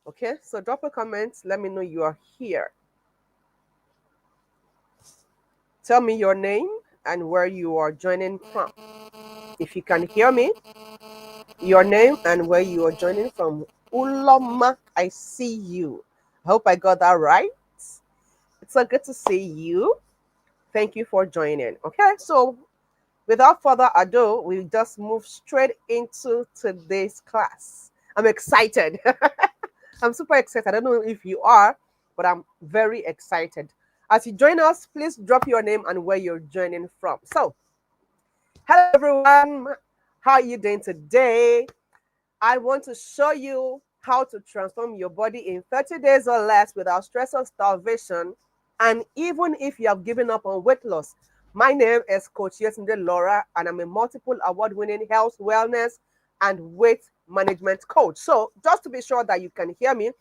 Okay, so drop a comment. Let me know you are here. Tell me your name and where you are joining from. If you can hear me, your name and where you are joining from. Uloma, I see you. I hope I got that right. It's so good to see you. Thank you for joining. Okay, so without further ado, we just move straight into today's class. I'm excited. I'm super excited. I don't know if you are, but I'm very excited. As you join us, please drop your name and where you're joining from. So, hello everyone. How are you doing today? I want to show you how to transform your body in 30 days or less without stress or starvation. And even if you have given up on weight loss, my name is Coach Yetunde Laura, and I'm a multiple award-winning health, wellness, and weight management coach. So just to be sure that you can hear me,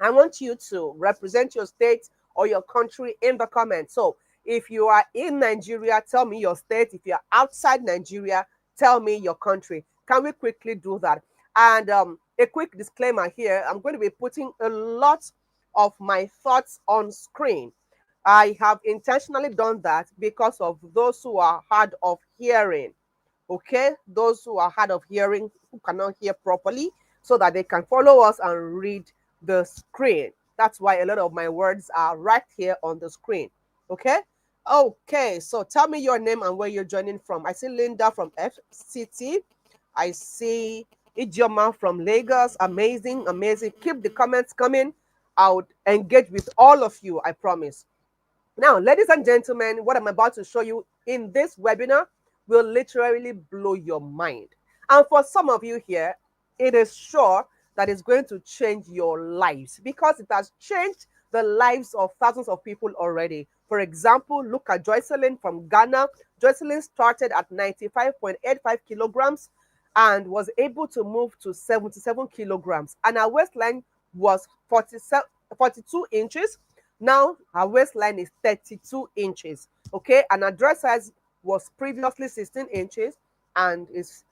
I want you to represent your state or your country in the comments. So if you are in Nigeria, tell me your state. If you're outside Nigeria, tell me your country. Can we quickly do that? And a quick disclaimer here, I'm going to be putting a lot of my thoughts on screen. I have intentionally done that because of those who are hard of hearing. Okay, those who are hard of hearing, who cannot hear properly, so that they can follow us and read the screen. That's why a lot of my words are right here on the screen. Okay. Okay, so tell me your name and where you're joining from. I see Linda from FCT. I see Ijoma from Lagos. Amazing, amazing. Keep the comments coming. I would engage with all of you, I promise. Now, ladies and gentlemen, what I'm about to show you in this webinar will literally blow your mind. And for some of you here, it is sure that it's going to change your lives because it has changed the lives of thousands of people already. For example, look at Joycelyn from Ghana. Joycelyn started at 95.85 kilograms and was able to move to 77 kilograms. And her waistline was 42 inches. Now her waistline is 32 inches. Okay, and her dress size was previously 16 inches and is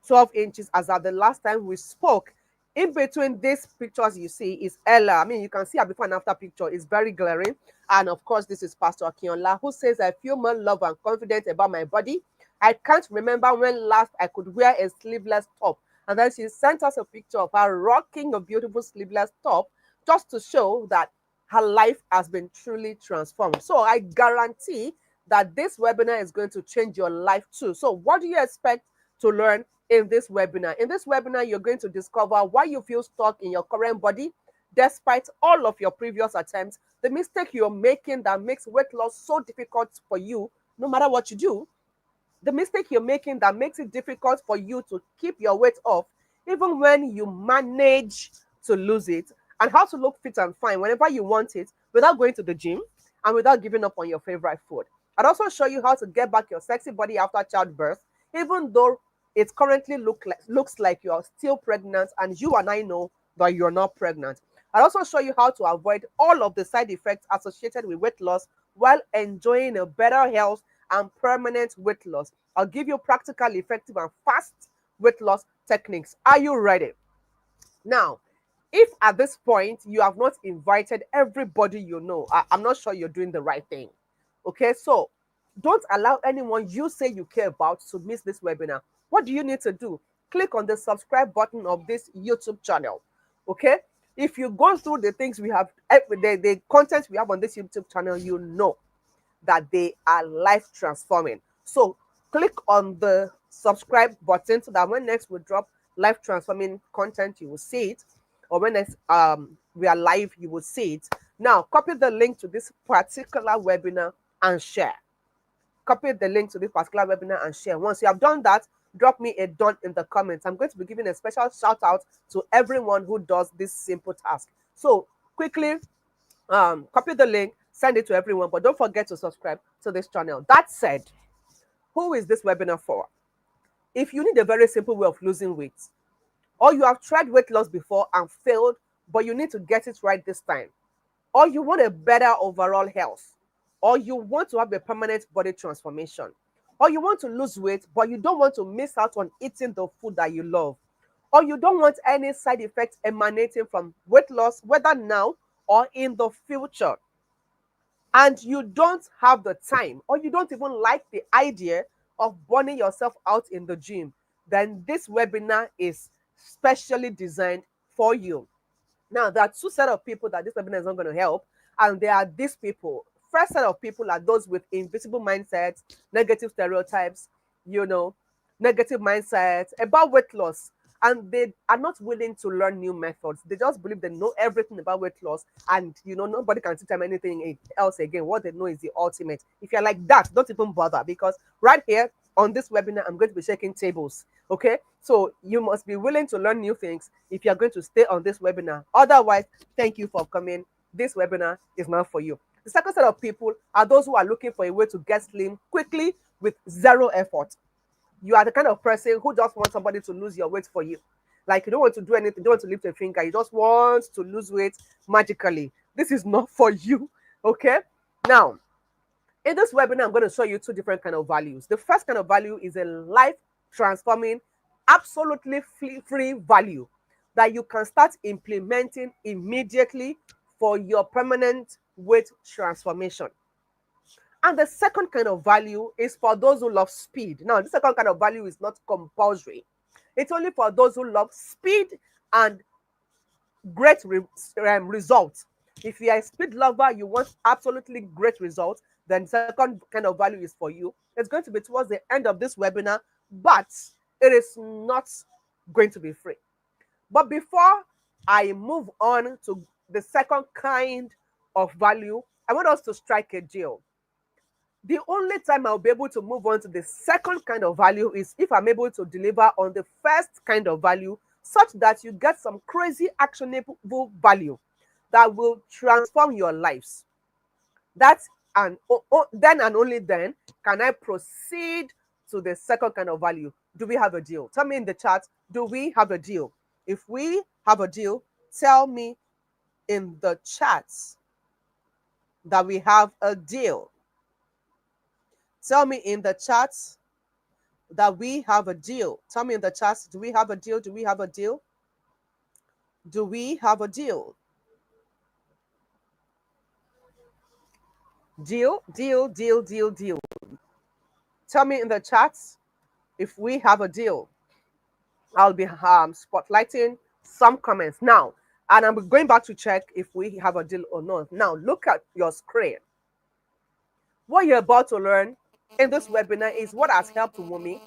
12 inches as at the last time we spoke. In between these pictures you see is Ella. I mean, you can see her before and after picture. It's very glaring. And of course, this is Pastor Akinola, who says, I feel more love and confident about my body. I can't remember when last I could wear a sleeveless top. And then she sent us a picture of her rocking a beautiful sleeveless top just to show that her life has been truly transformed. So I guarantee that this webinar is going to change your life too. So what do you expect to learn in this webinar? In this webinar, you're going to discover why you feel stuck in your current body despite all of your previous attempts, the mistake you're making that makes weight loss so difficult for you, no matter what you do, the mistake you're making that makes it difficult for you to keep your weight off, even when you manage to lose it, and how to look fit and fine whenever you want it without going to the gym and without giving up on your favorite food. I'd also show you how to get back your sexy body after childbirth, even though it currently looks like you're still pregnant and you and I know that you're not pregnant. I'll also show you how to avoid all of the side effects associated with weight loss while enjoying a better health and permanent weight loss. I'll give you practical, effective, and fast weight loss techniques. Are you ready? Now, if at this point you have not invited everybody you know, I'm not sure you're doing the right thing. Okay, so don't allow anyone you say you care about to miss this webinar. What do you need to do? Click on the subscribe button of this YouTube channel. Okay, if you go through the things we have, the content we have on this YouTube channel, you know that they are life transforming. So click on the subscribe button so that when next we drop life transforming content, you will see it. Or when next we are live, you will see it. Now copy the link to this particular webinar and share. Copy the link to this particular webinar and share. Once you have done that, drop me a done in the comments. I'm going to be giving a special shout out to everyone who does this simple task. So quickly copy the link, send it to everyone, but don't forget to subscribe to this channel. That said, who is this webinar for? If you need a very simple way of losing weight, or you have tried weight loss before and failed, but you need to get it right this time, or you want a better overall health, or you want to have a permanent body transformation, or you want to lose weight, but you don't want to miss out on eating the food that you love, or you don't want any side effects emanating from weight loss, whether now or in the future, and you don't have the time, or you don't even like the idea of burning yourself out in the gym, then this webinar is specially designed for you. Now, there are two set of people that this webinar is not going to help, and there are these people. First set of people are those with invisible mindsets, negative stereotypes, you know, negative mindsets about weight loss, and they are not willing to learn new methods. They just believe they know everything about weight loss, and nobody can teach them anything else again. What they know is the ultimate. If you're like that, don't even bother, because right here on this webinar, I'm going to be shaking tables. Okay, so you must be willing to learn new things if you're going to stay on this webinar. Otherwise, thank you for coming. This webinar is not for you. The second set of people are those who are looking for a way to get slim quickly with zero effort. You are the kind of person who just wants somebody to lose your weight for you. Like, you don't want to do anything, you don't want to lift a finger, you just want to lose weight magically. This is not for you. Okay, now in this webinar, I'm going to show you two different kind of values. The first kind of value is a life transforming, absolutely free value that you can start implementing immediately for your permanent weight transformation. And the second kind of value is for those who love speed. Now, the second kind of value is not compulsory. It's only for those who love speed and great results. If you are a speed lover, you want absolutely great results, then the second kind of value is for you. It's going to be towards the end of this webinar, but it is not going to be free. But before I move on to the second kind of value, I want us to strike a deal. The only time I'll be able to move on to the second kind of value is if I'm able to deliver on the first kind of value, such that you get some crazy actionable value that will transform your lives. That's and then and only then can I proceed to the second kind of value. Do we have a deal? Tell me in the chat, do we have a deal? If we have a deal, tell me in the chat that we have a deal. Tell me in the chat that we have a deal. Tell me in the chat, do we have a deal? Do we have a deal? Do we have a deal? Deal, deal, deal, deal, deal. Tell me in the chat if we have a deal. I'll be spotlighting some comments now. And I'm going back to check if we have a deal or not. Now, look at your screen. What you're about to learn in this webinar is what has helped Wumi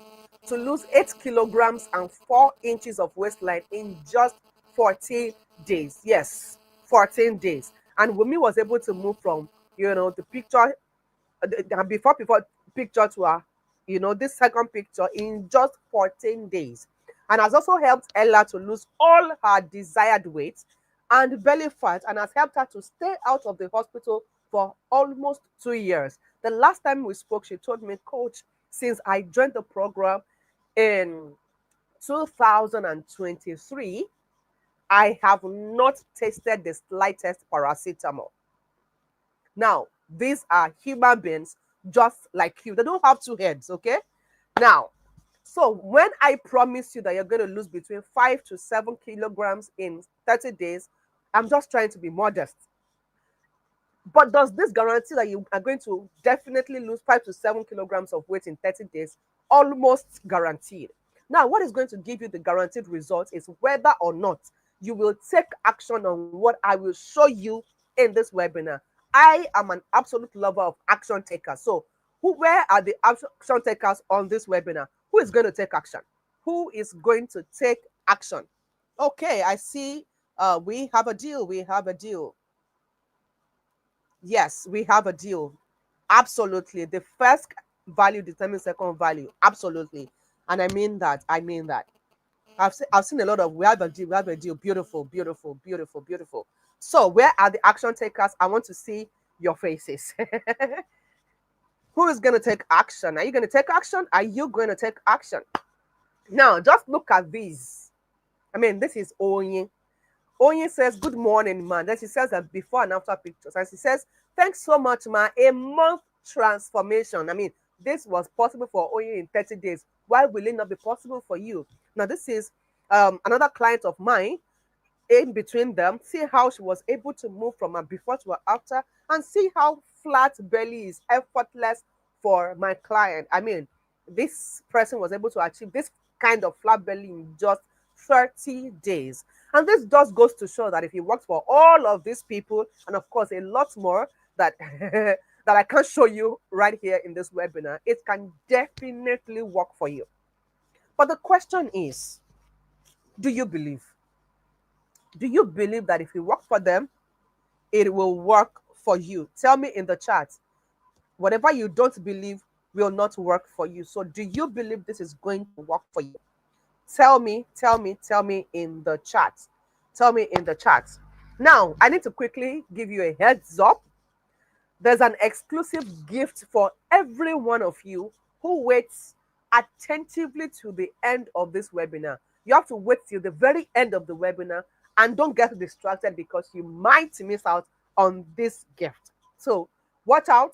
to lose 8 kilograms and 4 inches of waistline in just 14 days. Yes, 14 days. And Wumi was able to move from, the picture, before picture to this second picture in just 14 days. And has also helped Ella to lose all her desired weight and belly fat, and has helped her to stay out of the hospital for almost 2 years. The last time we spoke, she told me, Coach, since I joined the program in 2023, I have not tasted the slightest paracetamol. Now, these are human beings just like you. They don't have two heads, okay? Now, so when I promise you that you're going to lose between 5 to 7 kilograms in 30 days, I'm just trying to be modest. But does this guarantee that you are going to definitely lose 5 to 7 kilograms of weight in 30 days? Almost guaranteed. Now, what is going to give you the guaranteed result is whether or not you will take action on what I will show you in this webinar. I am an absolute lover of action takers. So, where are the action takers on this webinar? Who is going to take action? Who is going to take action? Okay, I see. We have a deal. We have a deal. Yes, we have a deal. Absolutely. The first value determines second value. Absolutely. And I mean that. I mean that. I've seen a lot of we have a deal. We have a deal. Beautiful, beautiful, beautiful, beautiful. So where are the action takers? I want to see your faces. Who is going to take action? Are you going to take action? Are you going to take action? Now, just look at these. I mean, this is Onye. Onye says, good morning, man. Then she says that before and after pictures. And she says, thanks so much, man. A month transformation. I mean, this was possible for Onye in 30 days. Why will it not be possible for you? Now, this is another client of mine, in between them, see how she was able to move from a before to a after, and see how flat belly is effortless for my client. I mean, this person was able to achieve this kind of flat belly in just 30 days. And this just goes to show that if you work for all of these people, and of course a lot more that that I can't show you right here in this webinar, it can definitely work for you. But the question is, do you believe? Do you believe that if you work for them, it will work for you? Tell me in the chat. Whatever you don't believe will not work for you. So, do you believe this is going to work for you? Tell me in the chat. Tell me in the chat. Now, I need to quickly give you a heads up. There's an exclusive gift for every one of you who waits attentively to the end of this webinar. You have to wait till the very end of the webinar and don't get distracted because you might miss out on this gift. So watch out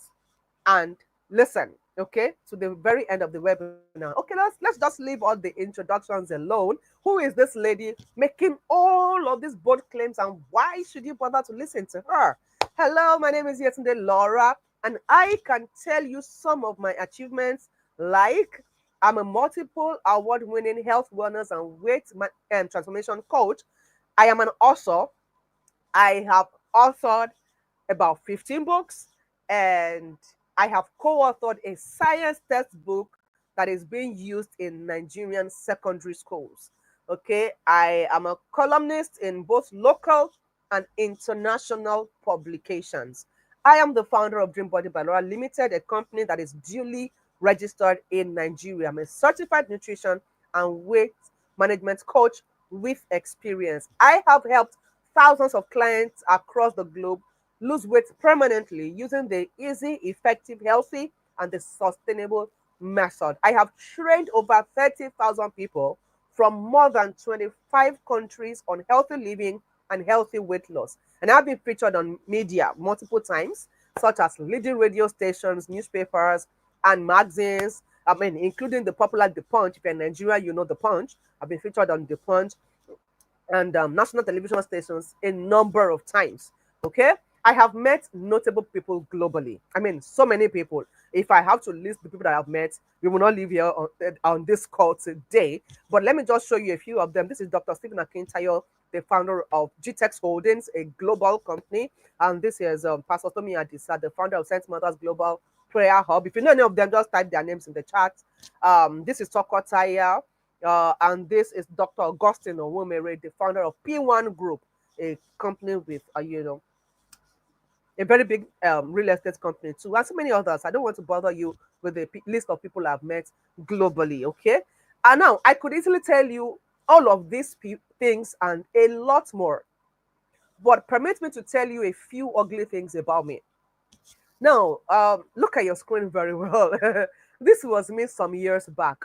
and listen, okay, to the very end of the webinar. Okay, let's just leave all the introductions alone. Who is this lady making all of these bold claims, and why should you bother to listen to her? Hello, my name is Yetunde Laura, and I can tell you some of my achievements, like I'm a multiple award-winning health, wellness, and weight transformation coach. I am an author. I have authored about 15 books, and I have co-authored a science textbook that is being used in Nigerian secondary schools. Okay, I am a columnist in both local and international publications. I am the founder of Dream Body by Laura Limited, a company that is duly registered in Nigeria. I'm a certified nutrition and weight management coach with experience. I have helped thousands of clients across the globe lose weight permanently using the easy, effective, healthy, and the sustainable method. I have trained over 30,000 people from more than 25 countries on healthy living and healthy weight loss. And I've been featured on media multiple times, such as leading radio stations, newspapers, and magazines. I mean, including the popular The Punch. If you're in Nigeria, you know The Punch. I've been featured on The Punch and national television stations a number of times. Okay, I have met notable people globally. I mean, so many people. If I have to list the people that I've met, we will not leave here on this call today. But let me just show you a few of them. This is Dr. Stephen Akintayo, the founder of GTEX Holdings, a global company. And this is Pastor Tomi Adisa, the founder of Saint Mother's Global Prayer Hub. If you know any of them, just type their names in the chat. This is Toko Taya. And this is Dr. Augustine Owomere, the founder of P1 Group, a company with, a very big real estate company too, and so many others. I don't want to bother you with the list of people I've met globally, okay? And now, I could easily tell you all of these things and a lot more, but permit me to tell you a few ugly things about me. Now, look at your screen very well. This was me some years back.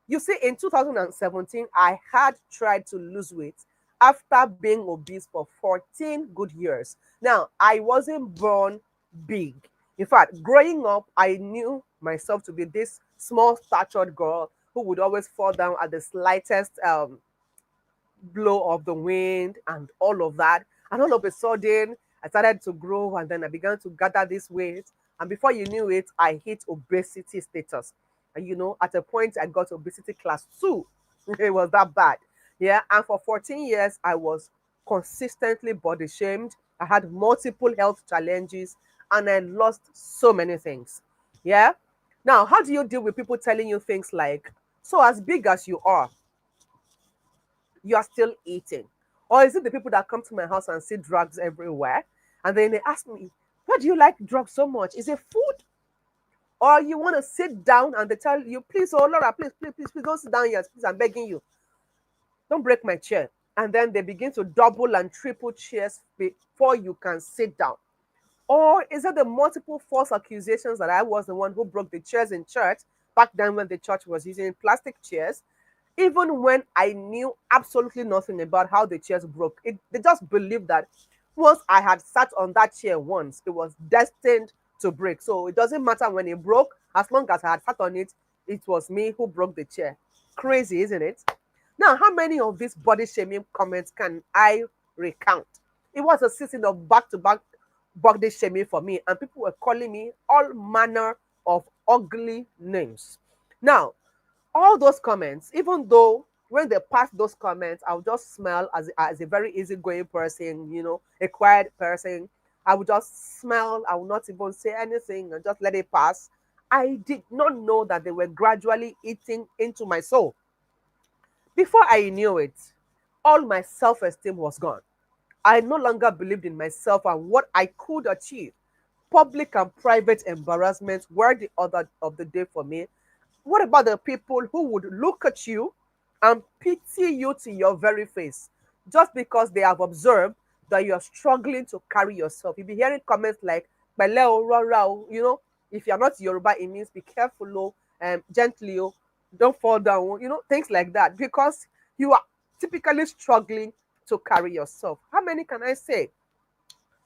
You see, in 2017, I had tried to lose weight after being obese for 14 good years. Now, I wasn't born big. In fact, growing up, I knew myself to be this small statured girl who would always fall down at the slightest blow of the wind and all of that. And all of a sudden, I started to grow, and then I began to gather this weight. And before you knew it, I hit obesity status. And at a point, I got obesity class 2. It was that bad. Yeah. And for 14 years, I was consistently body shamed. I had multiple health challenges, and I lost so many things. Yeah. Now, how do you deal with people telling you things like, so as big as you are still eating? Or is it the people that come to my house and see drugs everywhere? And then they ask me, why do you like drugs so much? Is it food? Or you want to sit down and they tell you, please, oh Laura, please don't sit down yet. Please, I'm begging you. Don't break my chair. And then they begin to double and triple chairs before you can sit down. Or is it the multiple false accusations that I was the one who broke the chairs in church back then when the church was using plastic chairs? Even when I knew absolutely nothing about how the chairs broke, they just believed that once I had sat on that chair once, it was destined to break. So it doesn't matter when it broke, as long as I had sat on it, it was me who broke the chair. Crazy, isn't it? Now, how many of these body shaming comments can I recount? It was a season of back to back body shaming for me, and people were calling me all manner of ugly names. Now, all those comments, even though when they pass those comments, I'll just smile as a very easygoing person, a quiet person. I would just smile. I will not even say anything and just let it pass. I did not know that they were gradually eating into my soul. Before I knew it, all my self esteem was gone. I no longer believed in myself and what I could achieve. Public and private embarrassments were the order of the day for me. What about the people who would look at you and pity you to your very face just because they have observed that you are struggling to carry yourself? You'll be hearing comments like, "Pẹ̀lẹ́ o, rọra o," if you're not Yoruba, it means be careful, gently, don't fall down, things like that, because you are typically struggling to carry yourself. How many can I say?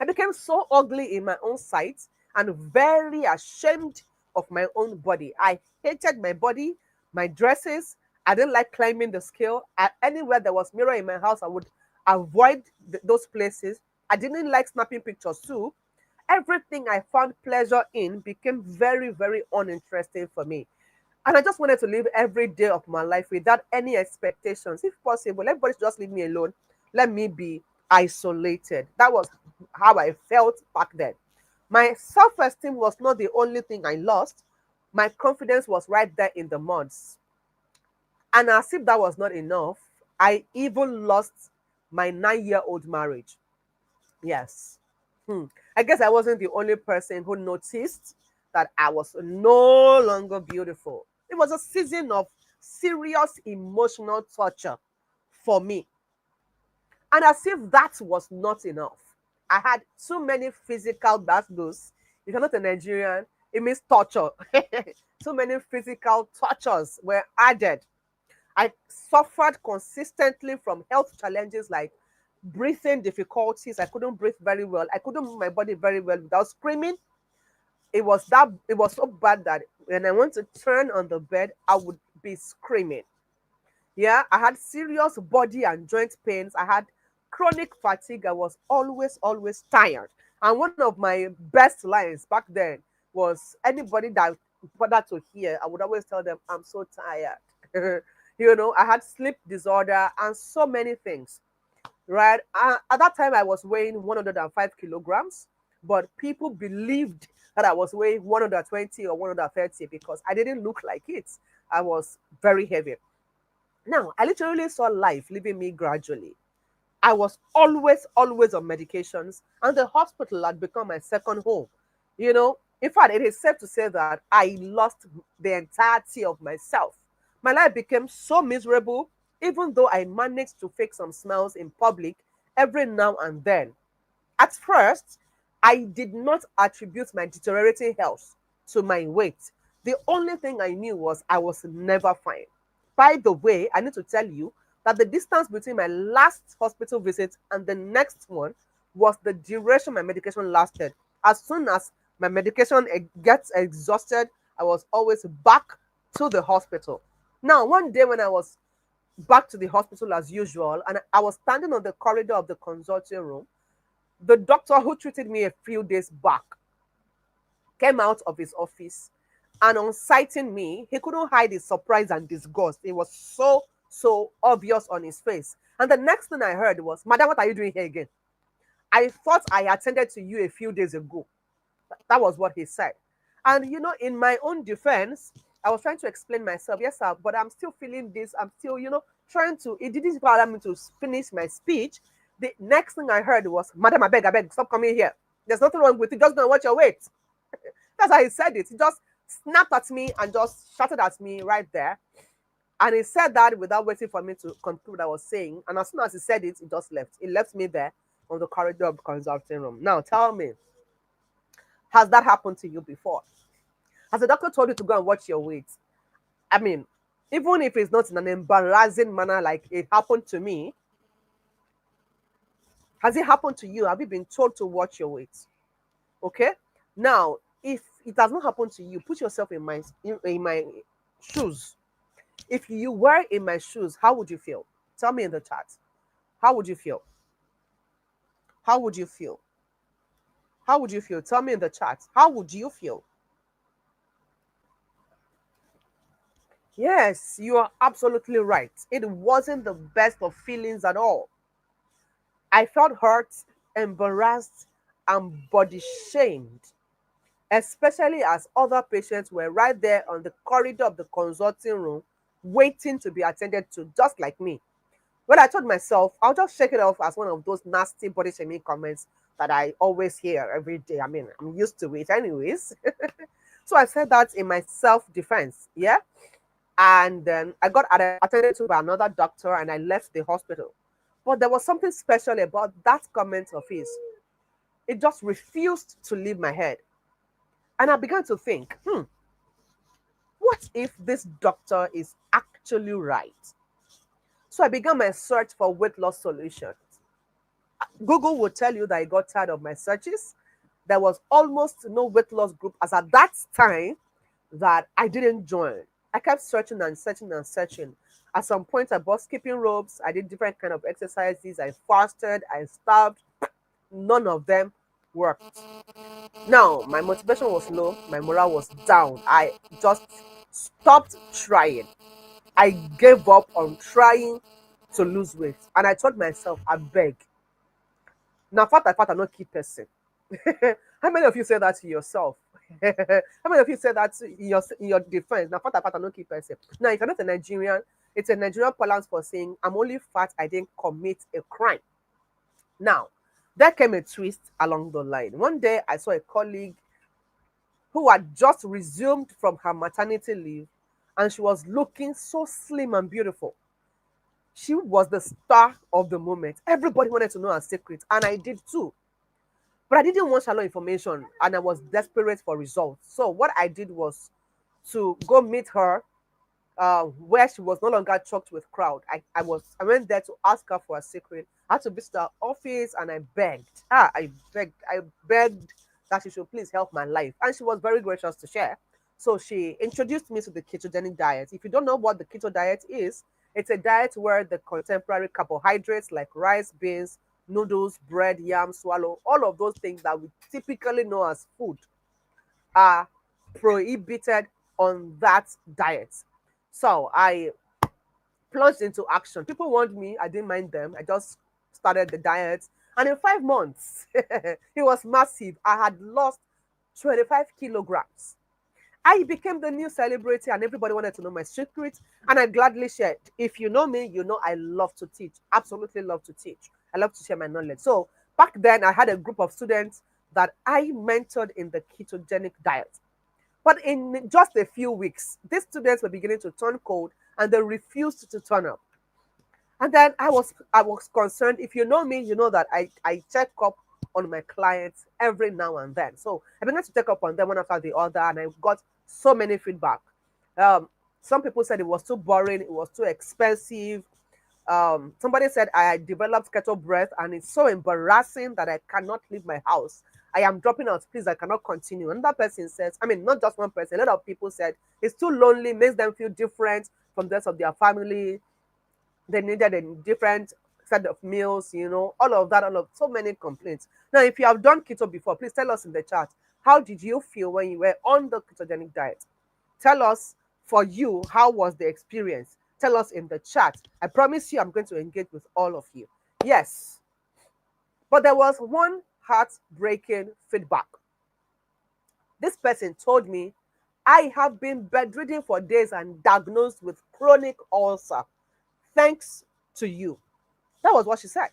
I became so ugly in my own sight and very ashamed of my own body. I hated my body, my dresses. I didn't like climbing the scale. Anywhere there was mirror in my house, I would avoid those places. I didn't like snapping pictures too. Everything I found pleasure in became very, very uninteresting for me. And I just wanted to live every day of my life without any expectations. If possible, everybody should just leave me alone. Let me be isolated. That was how I felt back then. My self esteem was not the only thing I lost, my confidence was right there in the muds. And as if that was not enough, I even lost my 9-year-old marriage. Yes. Hmm. I guess I wasn't the only person who noticed that I was no longer beautiful. It was a season of serious emotional torture for me. And as if that was not enough, I had too many physical battles. If you're not a Nigerian, it means torture. Too many physical tortures were added. I suffered consistently from health challenges like breathing difficulties. I couldn't breathe very well. I couldn't move my body very well without screaming. It was so bad that when I went to turn on the bed, I would be screaming. Yeah, I had serious body and joint pains. I had chronic fatigue. I was always tired. And one of my best lines back then was anybody that bothered to hear, I would always tell them, I'm so tired. I had sleep disorder and so many things, right? At that time, I was weighing 105 kilograms, but people believed that I was weighing 120 or 130 because I didn't look like it. I was very heavy. Now, I literally saw life leaving me gradually. I was always on medications, and the hospital had become my second home. In fact, it is safe to say that I lost the entirety of myself. My life became so miserable, even though I managed to fake some smiles in public every now and then. At first, I did not attribute my deteriorating health to my weight. The only thing I knew was I was never fine. By the way, I need to tell you that the distance between my last hospital visit and the next one was the duration my medication lasted. As soon as my medication gets exhausted, I was always back to the hospital. Now, one day when I was back to the hospital as usual, and I was standing on the corridor of the consulting room, the doctor who treated me a few days back came out of his office, and on sighting me, he couldn't hide his surprise and disgust. It was so obvious on his face. And the next thing I heard was, Madam, what are you doing here again? I thought I attended to you a few days ago. That was what he said. And in my own defense, I was trying to explain myself. Yes, sir, but I'm still feeling this. I'm still, trying to. It didn't allow me to finish my speech. The next thing I heard was, Madam, I beg, stop coming here. There's nothing wrong with you. Just go and watch your weight. That's how he said it. He just snapped at me and just shouted at me right there. And he said that without waiting for me to conclude what I was saying. And as soon as he said it, he just left. He left me there on the corridor of the consulting room. Now, tell me, has that happened to you before? Has the doctor told you to go and watch your weight? I mean, even if it's not in an embarrassing manner like it happened to me, has it happened to you? Have you been told to watch your weight? Okay. Now, if it has not happened to you, put yourself in my shoes. If you were in my shoes, how would you feel? Tell me in the chat. How would you feel? How would you feel? How would you feel? Tell me in the chat. How would you feel? Yes, you are absolutely right. It wasn't the best of feelings at all. I felt hurt, embarrassed, and body shamed, especially as other patients were right there on the corridor of the consulting room waiting to be attended to, just like me. When I told myself, I'll just shake it off as one of those nasty body shaming comments that I always hear every day. I mean, I'm used to it anyways. So I said that in my self defense. Yeah. And then I got attended to by another doctor and I left the hospital. But there was something special about that comment of his. It just refused to leave my head. And I began to think, what if this doctor is actually right? So I began my search for weight loss solutions. Google will tell you that I got tired of my searches. There was almost no weight loss group as at that time that I didn't join. I kept searching and searching and searching. At some point, I bought skipping ropes. I did different kind of exercises. I fasted. I starved. None of them worked. Now, my motivation was low. My morale was down. I just stopped trying. I gave up on trying to lose weight. And I told myself, I beg. Now, fat, I not keep person. How many of you say that to yourself? How many of you say that in your defense? Now, fat, I not keep person. Now, if you're not a Nigerian, it's a Nigerian balance for saying, I'm only fat, I didn't commit a crime. Now, there came a twist along the line. One day, I saw a colleague who had just resumed from her maternity leave, and she was looking so slim and beautiful. She was the star of the moment. Everybody wanted to know her secret, and I did too. But I didn't want shallow information, and I was desperate for results. So what I did was to go meet her where she was no longer choked with crowd. I went there to ask her for a secret. I had to visit her office and I begged. I begged that she should please help my life. And she was very gracious to share. So she introduced me to the ketogenic diet. If you don't know what the keto diet is, it's a diet where the contemporary carbohydrates like rice, beans, noodles, bread, yam, swallow, all of those things that we typically know as food are prohibited on that diet. So I plunged into action. People warned me, I didn't mind them. I just started the diet. And in 5 months, it was massive. I had lost 25 kilograms. I became the new celebrity and everybody wanted to know my secret. And I gladly shared. If you know me, you know I love to teach. Absolutely love to teach. I love to share my knowledge. So back then, I had a group of students that I mentored in the ketogenic diet. But in just a few weeks, these students were beginning to turn cold and they refused to turn up. And then I was concerned. If you know me, you know that I check up on my clients every now and then. So I began to check up on them one after the other, and I got so many feedback. Um, some people said it was too boring, it was too expensive. Somebody said I developed kettle breath and it's so embarrassing that I cannot leave my house. I am dropping out. Please, I cannot continue. Another person says, I mean, not just one person, a lot of people said it's too lonely, makes them feel different from the rest of their family. They needed a different set of meals, all of that, all of so many complaints. Now, if you have done keto before, please tell us in the chat. How did you feel when you were on the ketogenic diet? Tell us for you, how was the experience? Tell us in the chat. I promise you, I'm going to engage with all of you. Yes, but there was one heartbreaking feedback. This person told me, I have been bedridden for days and diagnosed with chronic ulcer. Thanks to you. That was what she said.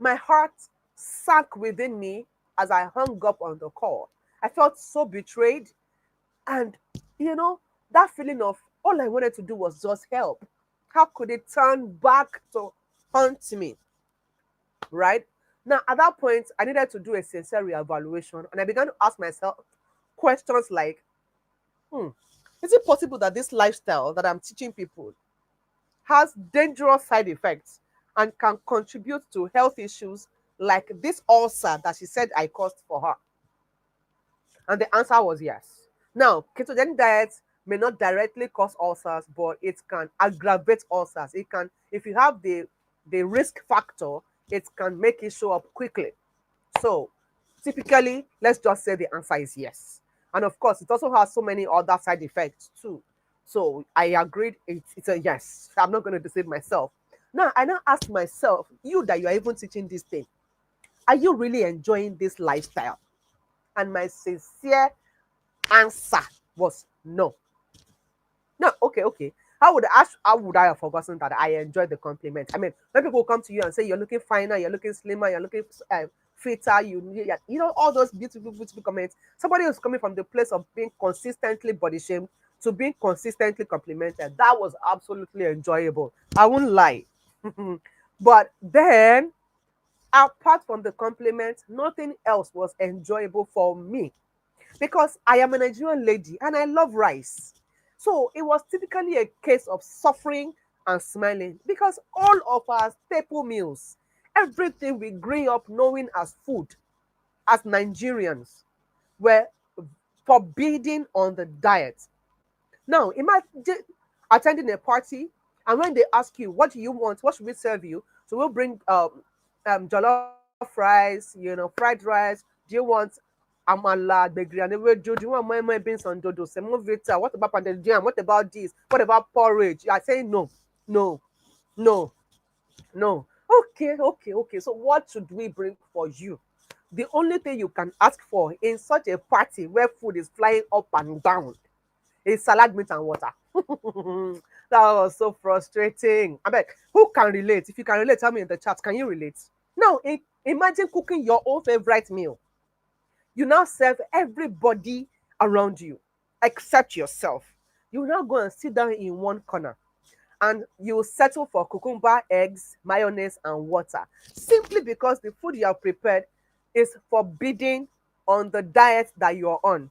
My heart sank within me as I hung up on the call. I felt so betrayed. And, that feeling of all I wanted to do was just help. How could it turn back to haunt me? Right? Now, at that point, I needed to do a sincere reevaluation. And I began to ask myself questions like, is it possible that this lifestyle that I'm teaching people has dangerous side effects and can contribute to health issues like this ulcer that she said I caused for her? And the answer was yes. Now, ketogenic diet may not directly cause ulcers, but it can aggravate ulcers. It can, if you have the risk factor, it can make it show up quickly. So typically, let's just say the answer is yes. And of course, it also has so many other side effects too. So I agreed, it's a yes. I'm not going to deceive myself. Now, I now ask myself, you that you are even teaching this thing, are you really enjoying this lifestyle? And my sincere answer was no. No, okay, okay. How would I have forgotten that I enjoy the compliment? I mean, when people come to you and say you're looking finer, you're looking slimmer, you're looking fitter, you know all those beautiful, beautiful comments. Somebody who's coming from the place of being consistently body shamed to being consistently complimented. That was absolutely enjoyable. I won't lie. But then, apart from the compliment, nothing else was enjoyable for me because I am a Nigerian lady and I love rice. So it was typically a case of suffering and smiling because all of our staple meals, everything we grew up knowing as food, as Nigerians, were forbidden on the diet. Now, imagine attending a party, and when they ask you, what do you want? What should we serve you? So we'll bring jollof rice, fried rice. Do you want amala, gbegiri, and ewedu? Do you want moi beans and dodo, semovita? What about pounded jam? What about this? What about porridge? You are saying no, no, no, no. Okay, okay, okay. So what should we bring for you? The only thing you can ask for in such a party where food is flying up and down is salad, meat, and water. That was so frustrating. I beg, who can relate? If you can relate, tell me in the chat. Can you relate? Now, imagine cooking your own favorite meal. You now serve everybody around you except yourself. You now go and sit down in one corner and you settle for cucumber, eggs, mayonnaise, and water simply because the food you have prepared is forbidden on the diet that you're on.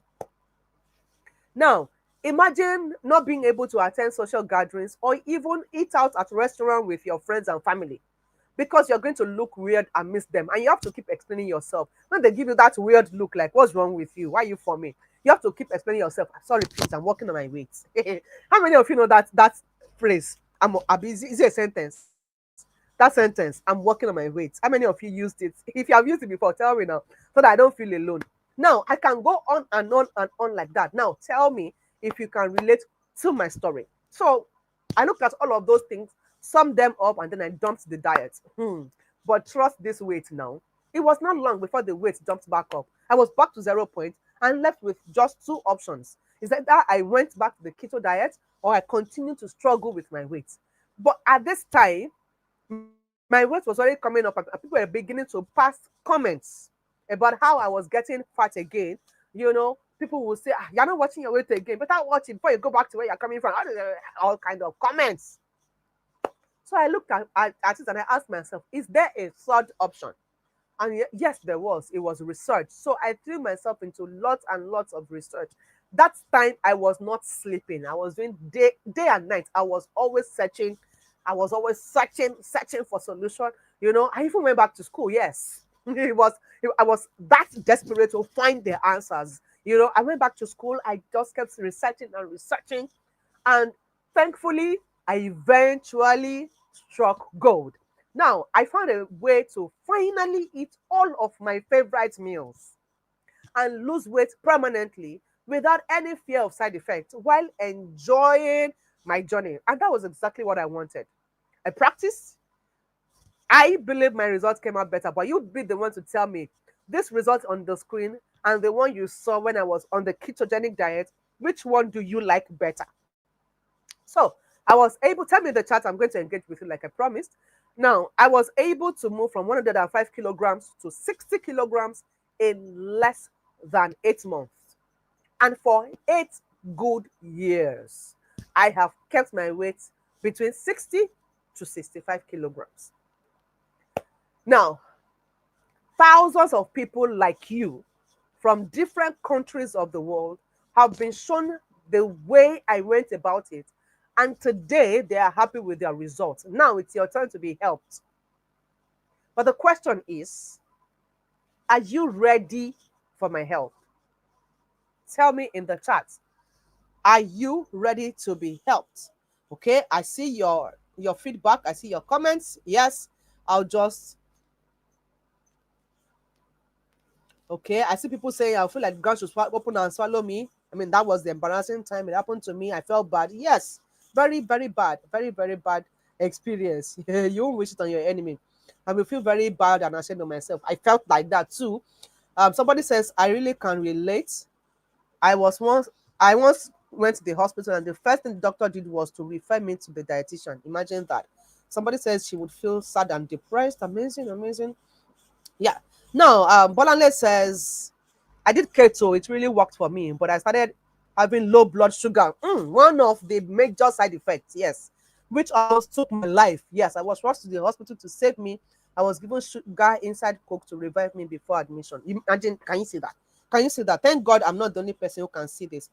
Now, imagine not being able to attend social gatherings or even eat out at restaurant with your friends and family because you're going to look weird and miss them. And you have to keep explaining yourself. When they give you that weird look, like, what's wrong with you? Why are you for me? You have to keep explaining yourself. Sorry, please, I'm working on my weight. How many of you know that phrase? Is it a sentence? That sentence, I'm working on my weight. How many of you used it? If you have used it before, tell me now so that I don't feel alone. Now, I can go on and on and on like that. Now, tell me if you can relate to my story. So, I looked at all of those things, summed them up, and then I dumped the diet. But trust this weight now. It was not long before the weight jumped back up. I was back to 0 point and left with just two options. Is that I went back to the keto diet or I continued to struggle with my weight. But at this time, my weight was already coming up and people were beginning to pass comments about how I was getting fat again. People will say, you're not watching your weight again. Better watch it before you go back to where you're coming from. All kind of comments. So I looked at it and I asked myself, is there a third option? And yes, there was. It was research. So I threw myself into lots and lots of research. That time I was not sleeping. I was doing day and night. I was always searching. I was always searching for solution. I even went back to school. Yes, I was that desperate to find the answers. I went back to school. I just kept researching and researching, and thankfully, I eventually struck gold. Now, I found a way to finally eat all of my favorite meals and lose weight permanently without any fear of side effects while enjoying my journey. And that was exactly what I wanted. I practiced. I believe my results came out better, but you'd be the one to tell me this result on the screen and the one you saw when I was on the ketogenic diet, which one do you like better? So I was able, tell me in the chat, I'm going to engage with you like I promised. Now, I was able to move from 105 kilograms to 60 kilograms in less than 8 months. And for 8 good years, I have kept my weight between 60 to 65 kilograms. Now, thousands of people like you from different countries of the world have been shown the way I went about it. And today they are happy with their results. Now it's your turn to be helped. But the question is, are you ready for my help? Tell me in the chat. Are you ready to be helped? Okay, I see your feedback. I see your comments. Yes, I'll just okay. I see people saying I feel like God should open and swallow me. I mean, that was the embarrassing time it happened to me. I felt bad. Yes, very, very bad. Very, very bad experience. You won't wish it on your enemy. I will feel very bad and ashamed of myself. I felt like that too. Somebody says I really can relate. I was once I once went to the hospital and the first thing the doctor did was to refer me to the dietitian. Imagine that. Somebody says she would feel sad and depressed. Amazing, amazing. Yeah. Now, Bolanle says I did keto. It really worked for me, but I started having low blood sugar. One of the major side effects, yes, which almost took my life. Yes, I was rushed to the hospital to save me. I was given sugar inside Coke to revive me before admission. Imagine, can you see that? Can you see that? Thank God I'm not the only person who can see this.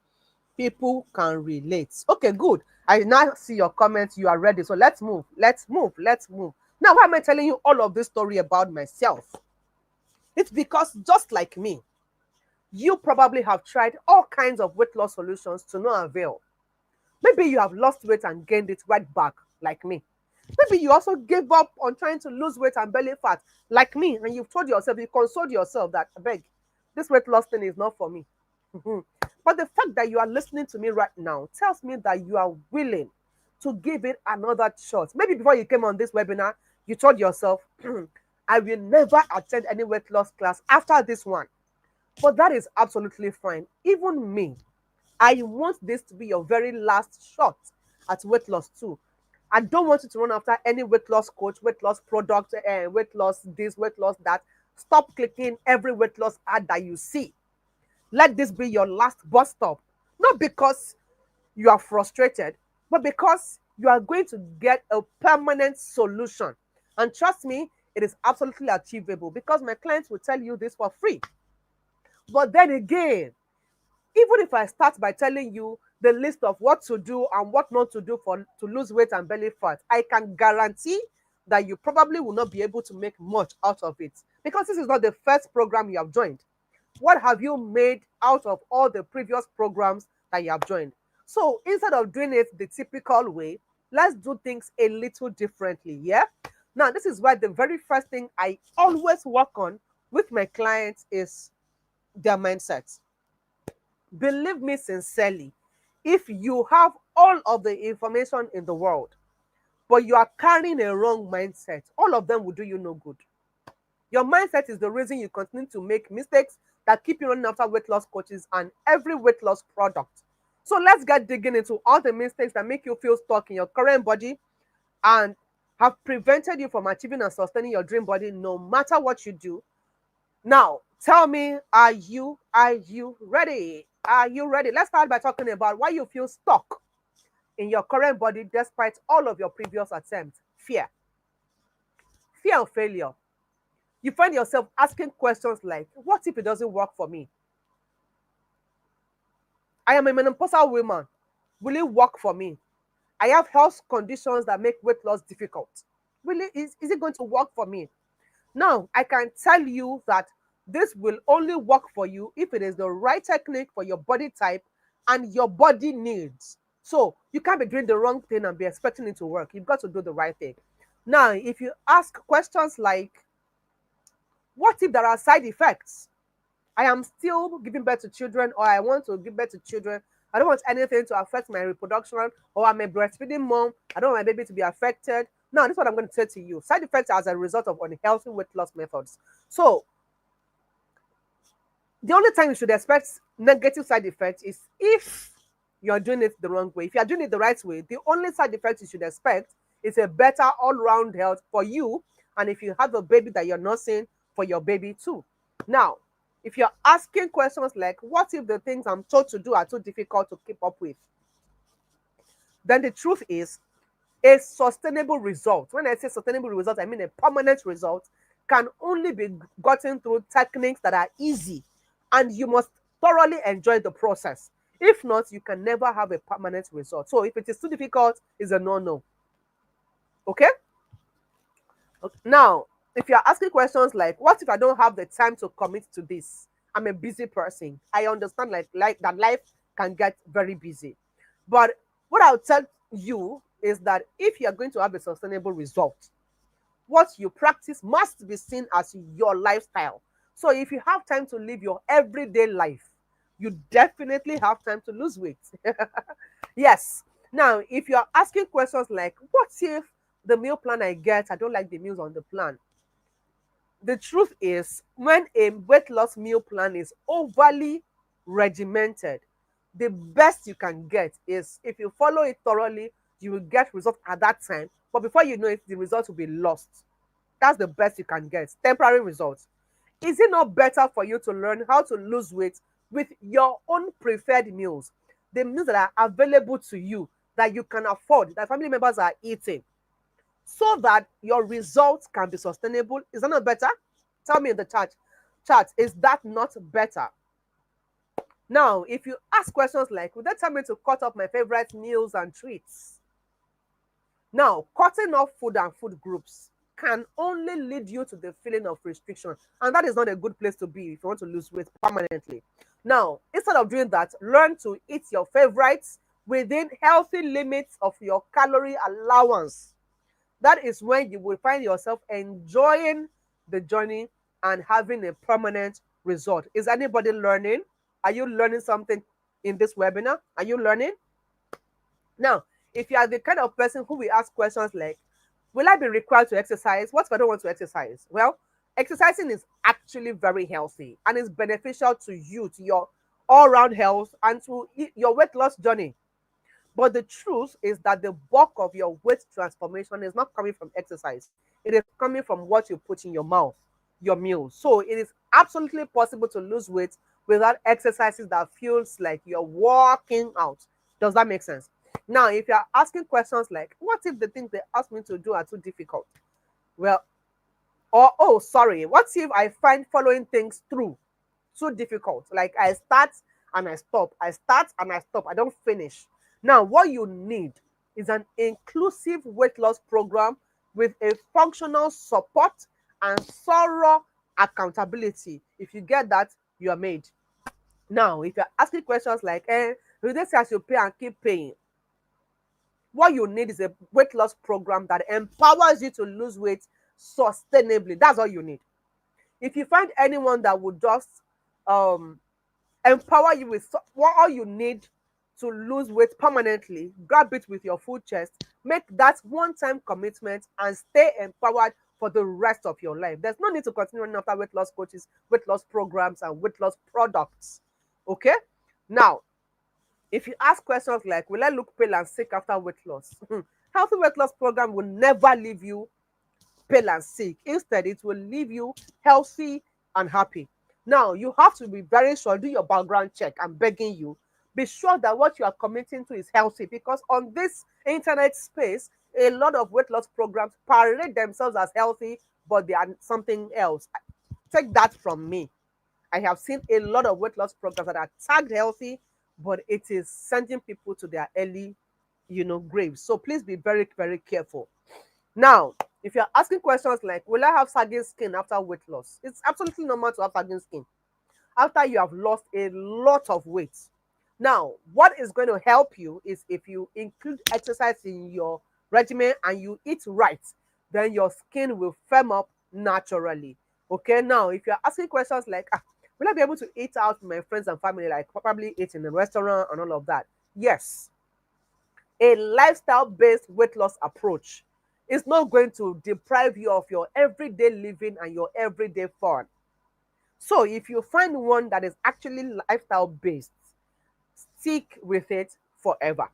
People can relate. Okay, good. I now see your comments. You are ready. So let's move. Let's move. Let's move. Now, why am I telling you all of this story about myself? It's because just like me, you probably have tried all kinds of weight loss solutions to no avail. Maybe you have lost weight and gained it right back, like me. Maybe you also gave up on trying to lose weight and belly fat, like me, and you've told yourself, you consoled yourself that, I beg, this weight loss thing is not for me. But the fact that you are listening to me right now tells me that you are willing to give it another shot. Maybe before you came on this webinar, you told yourself, I will never attend any weight loss class after this one. But that is absolutely fine. Even me, I want this to be your very last shot at weight loss too. I don't want you to run after any weight loss coach, weight loss product, weight loss this, weight loss that. Stop clicking every weight loss ad that you see. Let this be your last bus stop. Not because you are frustrated, but because you are going to get a permanent solution. And trust me, it is absolutely achievable because my clients will tell you this for free. But then again, even if I start by telling you the list of what to do and what not to do to lose weight and belly fat, I can guarantee that you probably will not be able to make much out of it because this is not the first program you have joined. What have you made out of all the previous programs that you have joined? So instead of doing it the typical way, let's do things a little differently. Yeah. Now, this is why the very first thing I always work on with my clients is their mindset. Believe me sincerely, if you have all of the information in the world, but you are carrying a wrong mindset, all of them will do you no good. Your mindset is the reason you continue to make mistakes that keep you running after weight loss coaches and every weight loss product. So let's get digging into all the mistakes that make you feel stuck in your current body and have prevented you from achieving and sustaining your dream body no matter what you do. Now, tell me, are you ready? Are you ready? Let's start by talking about why you feel stuck in your current body despite all of your previous attempts. Fear. Fear of failure. You find yourself asking questions like, what if it doesn't work for me? I am a menopausal woman. Will it work for me? I have health conditions that make weight loss difficult. Will is it going to work for me? Now, I can tell you that this will only work for you if it is the right technique for your body type and your body needs. So you can't be doing the wrong thing and be expecting it to work. You've got to do the right thing. Now, if you ask questions like, what if there are side effects? I am still giving birth to children, or I want to give birth to children. I don't want anything to affect my reproduction, or I'm a breastfeeding mom. I don't want my baby to be affected. Now, this is what I'm going to say to you. Side effects as a result of unhealthy weight loss methods. So, the only time you should expect negative side effects is if you're doing it the wrong way. If you're doing it the right way, the only side effect you should expect is a better all-round health for you. And if you have a baby that you're nursing, for your baby too. Now, if you're asking questions like, what if the things I'm told to do are too difficult to keep up with? Then the truth is, a sustainable result, when I say sustainable result, I mean a permanent result, can only be gotten through techniques that are easy, and you must thoroughly enjoy the process. If not, you can never have a permanent result. So if it is too difficult, it's a no-no. Okay? Now, if you're asking questions like, what if I don't have the time to commit to this? I'm a busy person. I understand like that life can get very busy. But what I'll tell you is that if you're going to have a sustainable result, what you practice must be seen as your lifestyle. So if you have time to live your everyday life, you definitely have time to lose weight. Yes. Now, if you're asking questions like, what if the meal plan I get, I don't like the meals on the plan? The truth is, when a weight loss meal plan is overly regimented, the best you can get is if you follow it thoroughly, you will get results at that time. But before you know it, the results will be lost. That's the best you can get. Temporary results. Is it not better for you to learn how to lose weight with your own preferred meals? The meals that are available to you, that you can afford, that family members are eating, so that your results can be sustainable. Is that not better? Tell me in the chat, is that not better? Now, if you ask questions like, would they tell me to cut off my favorite meals and treats? Now, cutting off food and food groups can only lead you to the feeling of restriction. And that is not a good place to be if you want to lose weight permanently. Now, instead of doing that, learn to eat your favorites within healthy limits of your calorie allowance. That is when you will find yourself enjoying the journey and having a permanent result. Is anybody learning? Are you learning something in this webinar? Are you learning? Now, if you are the kind of person who will ask questions like, will I be required to exercise? What if I don't want to exercise? Well, exercising is actually very healthy and is beneficial to you, to your all-round health, and to your weight loss journey. But the truth is that the bulk of your weight transformation is not coming from exercise. It is coming from what you put in your mouth, your meals. So it is absolutely possible to lose weight without exercises that feels like you're working out. Does that make sense? Now, if you're asking questions like, what if the things they ask me to do are too difficult? Well, or, oh, sorry, what if I find following things through too difficult? Like I start and I stop, I start and I stop, I don't finish. Now, what you need is an inclusive weight loss program with a functional support and thorough accountability. If you get that, you are made. Now, if you're asking questions like, will they say I should pay and keep paying? What you need is a weight loss program that empowers you to lose weight sustainably. That's all you need. If you find anyone that would just um, empower you with what all you need to lose weight permanently, grab it with your full chest, make that one-time commitment, and stay empowered for the rest of your life. There's no need to continue running after weight loss coaches, weight loss programs, and weight loss products. Okay? Now, if you ask questions like, will I look pale and sick after weight loss? Healthy weight loss program will never leave you pale and sick. Instead, it will leave you healthy and happy. Now, you have to be very sure, do your background check. I'm begging you. Be sure that what you are committing to is healthy, because on this internet space, a lot of weight loss programs parade themselves as healthy, but they are something else. Take that from me. I have seen a lot of weight loss programs that are tagged healthy, but it is sending people to their early, graves. So please be very, very careful. Now, if you're asking questions like, will I have sagging skin after weight loss? It's absolutely normal to have sagging skin after you have lost a lot of weight. Now, what is going to help you is if you include exercise in your regimen and you eat right, then your skin will firm up naturally. Okay, now, if you're asking questions like, will I be able to eat out with my friends and family, like probably eat in a restaurant and all of that? Yes. A lifestyle-based weight loss approach is not going to deprive you of your everyday living and your everyday fun. So if you find one that is actually lifestyle-based, stick with it forever.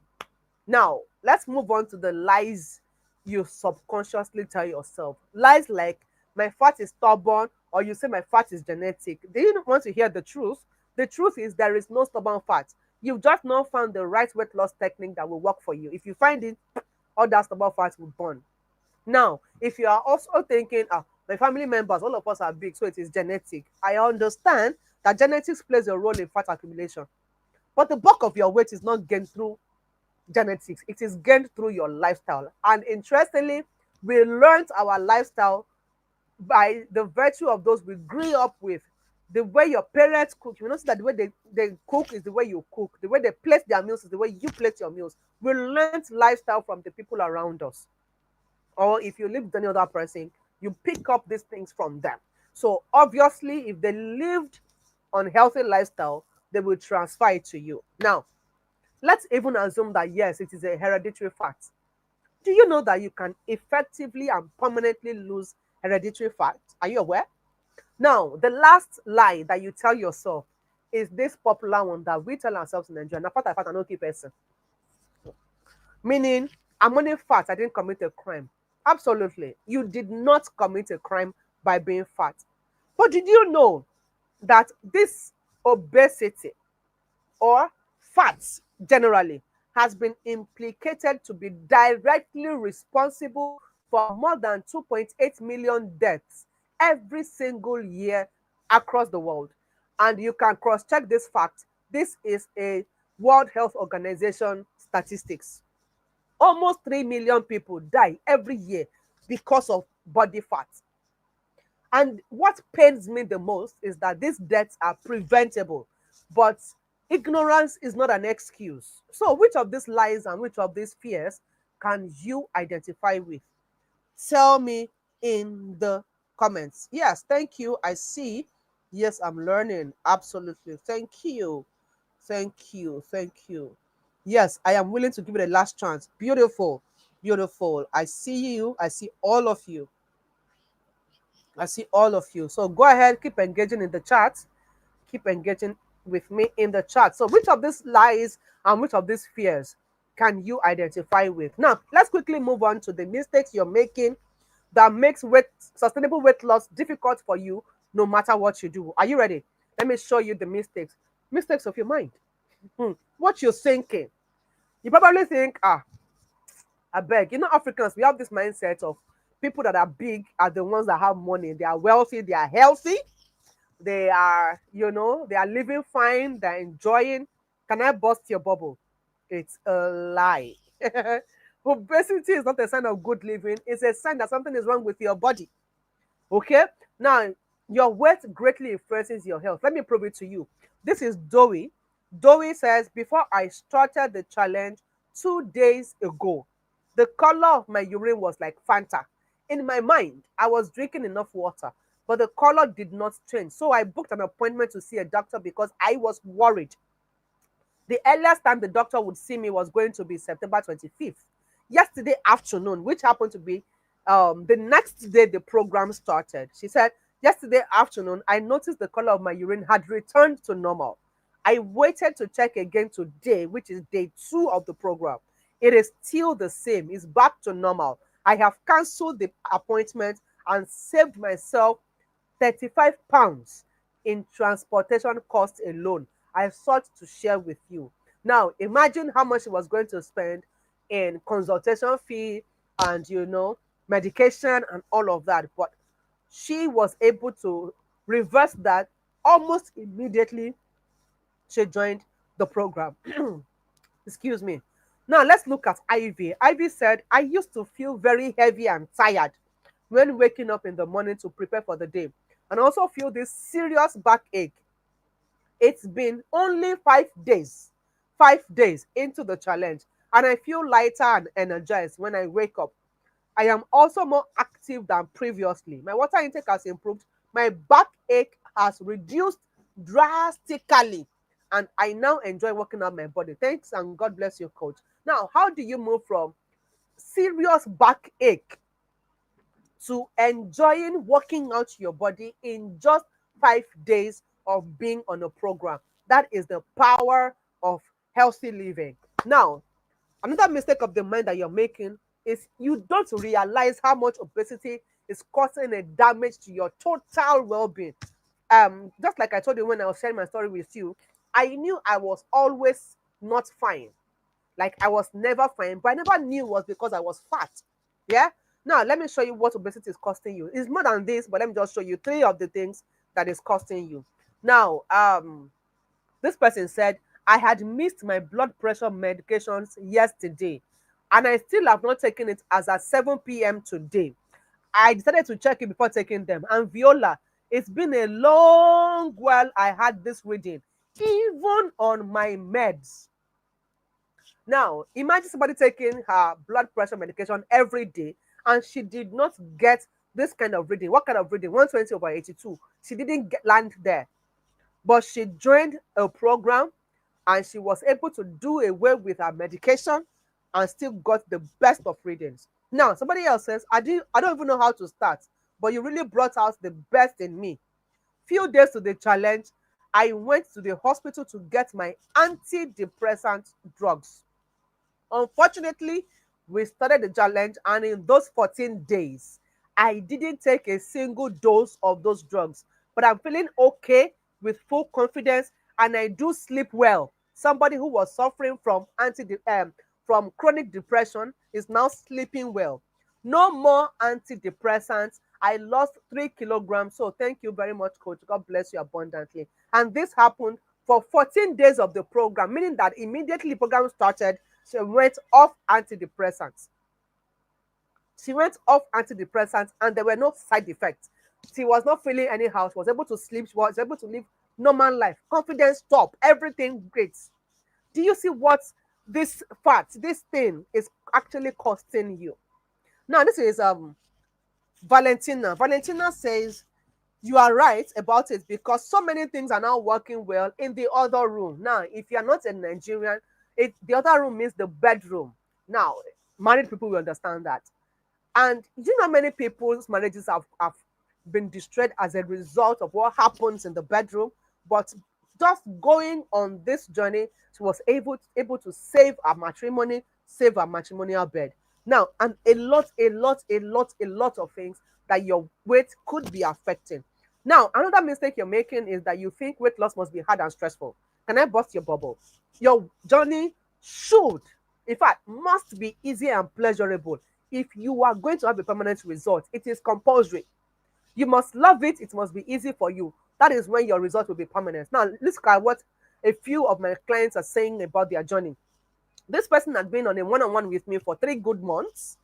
Now, let's move on to the lies you subconsciously tell yourself. Lies like, my fat is stubborn, or you say my fat is genetic. Do you want to hear the truth? The truth is there is no stubborn fat. You've just not found the right weight loss technique that will work for you. If you find it, all that stubborn fat will burn. Now, if you are also thinking, my family members, all of us are big, so it is genetic. I understand that genetics plays a role in fat accumulation. But the bulk of your weight is not gained through genetics. It is gained through your lifestyle. And interestingly, we learned our lifestyle by the virtue of those we grew up with. The way your parents cook, you notice that the way they cook is the way you cook. The way they place their meals is the way you place your meals. We learned lifestyle from the people around us. Or if you live with any other person, you pick up these things from them. So obviously, if they lived on healthy lifestyle, they will transfer it to you. Now, let's even assume that yes, it is a hereditary fact. Do you know that you can effectively and permanently lose hereditary fat? Are you aware? Now, the last lie that you tell yourself is this popular one that we tell ourselves in Nigeria. Fat, I don't keep person. Meaning, I'm only fat, I didn't commit a crime. Absolutely. You did not commit a crime by being fat. But did you know that this obesity or fats generally has been implicated to be directly responsible for more than 2.8 million deaths every single year across the world? And you can cross check this fact. This is a World Health Organization statistics. Almost 3 million people die every year because of body fat. And what pains me the most is that these deaths are preventable, but ignorance is not an excuse. So, which of these lies and which of these fears can you identify with? Tell me in the comments. Yes, thank you. I see. Yes, I'm learning. Absolutely. Thank you. Thank you. Thank you. Yes, I am willing to give it a last chance. Beautiful. Beautiful. I see you. I see all of you. I see all of you. So go ahead, keep engaging in the chat. Keep engaging with me in the chat. So which of these lies and which of these fears can you identify with? Now, let's quickly move on to the mistakes you're making that makes sustainable weight loss difficult for you no matter what you do. Are you ready? Let me show you the mistakes. Mistakes of your mind. What you're thinking. You probably think, I beg. You know, Africans, we have this mindset of people that are big are the ones that have money. They are wealthy, they are healthy, they are, they are living fine, they're enjoying. Can I bust your bubble? It's a lie. Obesity is not a sign of good living, it's a sign that something is wrong with your body. Okay? Now, your weight greatly influences your health. Let me prove it to you. This is Dowie. Dowie says, before I started the challenge 2 days ago, the color of my urine was like Fanta. In my mind, I was drinking enough water, but the color did not change. So I booked an appointment to see a doctor because I was worried. The earliest time the doctor would see me was going to be September 25th. Yesterday afternoon, which happened to be the next day the program started, she said, yesterday afternoon, I noticed the color of my urine had returned to normal. I waited to check again today, which is day 2 of the program. It is still the same. It's back to normal. I have cancelled the appointment and saved myself 35 pounds in transportation costs alone. I sought to share with you. Now, imagine how much he was going to spend in consultation fee and, medication and all of that. But she was able to reverse that almost immediately she joined the program. Excuse me. Now, let's look at Ivy. Ivy said, I used to feel very heavy and tired when waking up in the morning to prepare for the day, and also feel this serious backache. It's been only 5 days into the challenge, and I feel lighter and energized when I wake up. I am also more active than previously. My water intake has improved. My backache has reduced drastically, and I now enjoy working out my body. Thanks and God bless you, coach. Now, how do you move from serious backache to enjoying working out your body in just 5 days of being on a program? That is the power of healthy living. Now, another mistake of the mind that you're making is you don't realize how much obesity is causing a damage to your total well-being. Just like I told you when I was sharing my story with you, I knew I was always not fine. Like I was never fine, but I never knew it was because I was fat. Yeah. Now let me show you what obesity is costing you. It's more than this, but let me just show you 3 of the things that is costing you. Now, this person said, I had missed my blood pressure medications yesterday, and I still have not taken it as at 7 p.m. today. I decided to check it before taking them. And Viola, It's been a long while I had this reading, even on my meds. Now, imagine somebody taking her blood pressure medication every day and she did not get this kind of reading. What kind of reading? 120/82. She didn't land there, but she joined a program and she was able to do away with her medication and still got the best of readings. Now, somebody else says, I don't even know how to start, but you really brought out the best in me. Few days to the challenge, I went to the hospital to get my antidepressant drugs. Unfortunately, we started the challenge, and in those 14 days, I didn't take a single dose of those drugs. But I'm feeling okay with full confidence, and I do sleep well. Somebody who was suffering from from chronic depression is now sleeping well. No more antidepressants. I lost 3 kilograms. So thank you very much, coach. God bless you abundantly. And this happened for 14 days of the program, meaning that immediately the program started, she went off antidepressants. She went off antidepressants and there were no side effects. She was not feeling anyhow. She was able to sleep. She was able to live normal life. Confidence top. Everything great. Do you see what this fact, this thing is actually costing you? Now, this is Valentina. Valentina says, you are right about it because so many things are now working well in the other room. Now, if you are not a Nigerian, the other room means the bedroom. Now, married people will understand that. And you know, many people's marriages have been destroyed as a result of what happens in the bedroom. But just going on this journey, she was able to save her matrimony, save her matrimonial bed. Now, and a lot of things that your weight could be affecting. Now, another mistake you're making is that you think weight loss must be hard and stressful. Can I bust your bubble? Your journey should, in fact, must be easy and pleasurable. If you are going to have a permanent result, it is compulsory. You must love it. It must be easy for you. That is when your result will be permanent. Now, let's look at what a few of my clients are saying about their journey. This person had been on a one-on-one with me for 3 good months,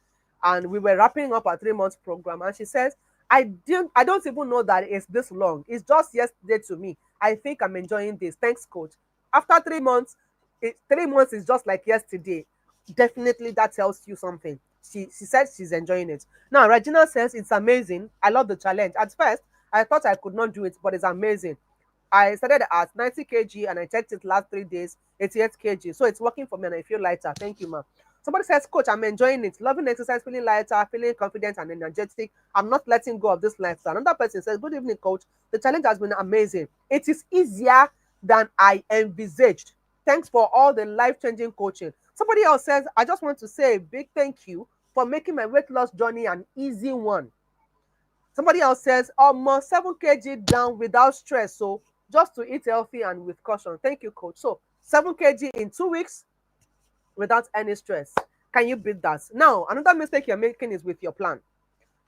and we were wrapping up our 3 months program. And she says, I don't even know that it's this long. It's just yesterday to me. I think I'm enjoying this. Thanks, coach. After 3 months, 3 months is just like yesterday. Definitely that tells you something. She said she's enjoying it. Now, Regina says it's amazing. I love the challenge. At first, I thought I could not do it, but it's amazing. I started at 90 kg and I checked it last 3 days, 88 kg. So it's working for me and I feel lighter. Thank you, ma'am. Somebody says, coach, I'm enjoying it. Loving exercise, feeling lighter, feeling confident and energetic. I'm not letting go of this lifestyle. Another person says, good evening, coach. The challenge has been amazing. It is easier than I envisaged. Thanks for all the life-changing coaching. Somebody else says, I just want to say a big thank you for making my weight loss journey an easy one. Somebody else says, almost 7 kg down without stress. So just to eat healthy and with caution. Thank you, coach. So 7 kg in 2 weeks without any stress. Can you beat that? Now, another mistake you're making is with your plan.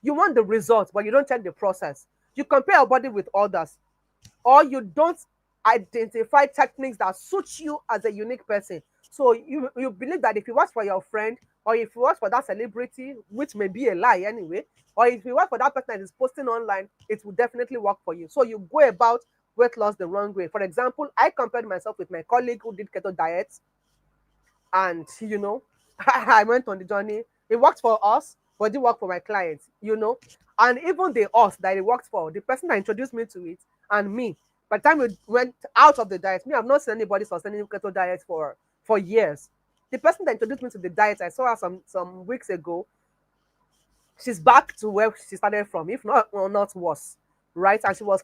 You want the results, but you don't check the process. You compare your body with others, or you don't identify techniques that suit you as a unique person. So you believe that if you work for your friend, or if you work for that celebrity, which may be a lie anyway, or if you work for that person that is posting online, it will definitely work for you. So you go about weight loss the wrong way. For example, I compared myself with my colleague who did keto diets, and I went on the journey. It worked for us, but it didn't work for my clients. And even the us that it worked for, the person that introduced me to it, and me, by the time we went out of the diet, me, I've not seen anybody sustaining keto diet for years. The person that introduced me to the diet, I saw her some weeks ago. She's back to where she started from, if not, well, not worse, right? And she was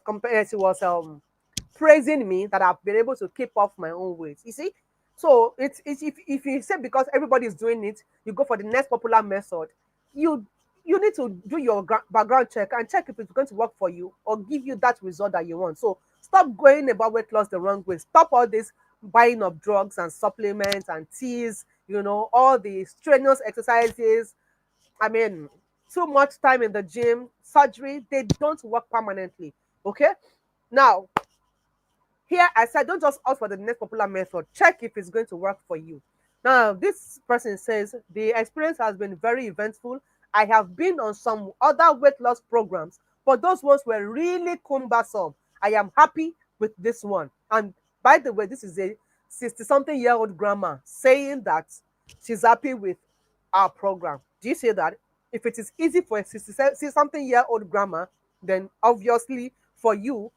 praising me that I've been able to keep off my own weight. You see, so it's if you say because everybody is doing it, you go for the next popular method. You you need to do your background check and check if it's going to work for you or give you that result that you want. So stop going about weight loss the wrong way. Stop all this buying of drugs and supplements and teas. All the strenuous exercises. I mean, too much time in the gym, surgery. They don't work permanently. Okay. Now, here I said, don't just opt for the next popular method. Check if it's going to work for you. Now, this person says the experience has been very eventful. I have been on some other weight loss programs, but those ones were really cumbersome. I am happy with this one. And by the way, this is a 60-something-year-old grandma saying that she's happy with our program. Do you see that? If it is easy for a 60-something-year-old grandma, then obviously for you,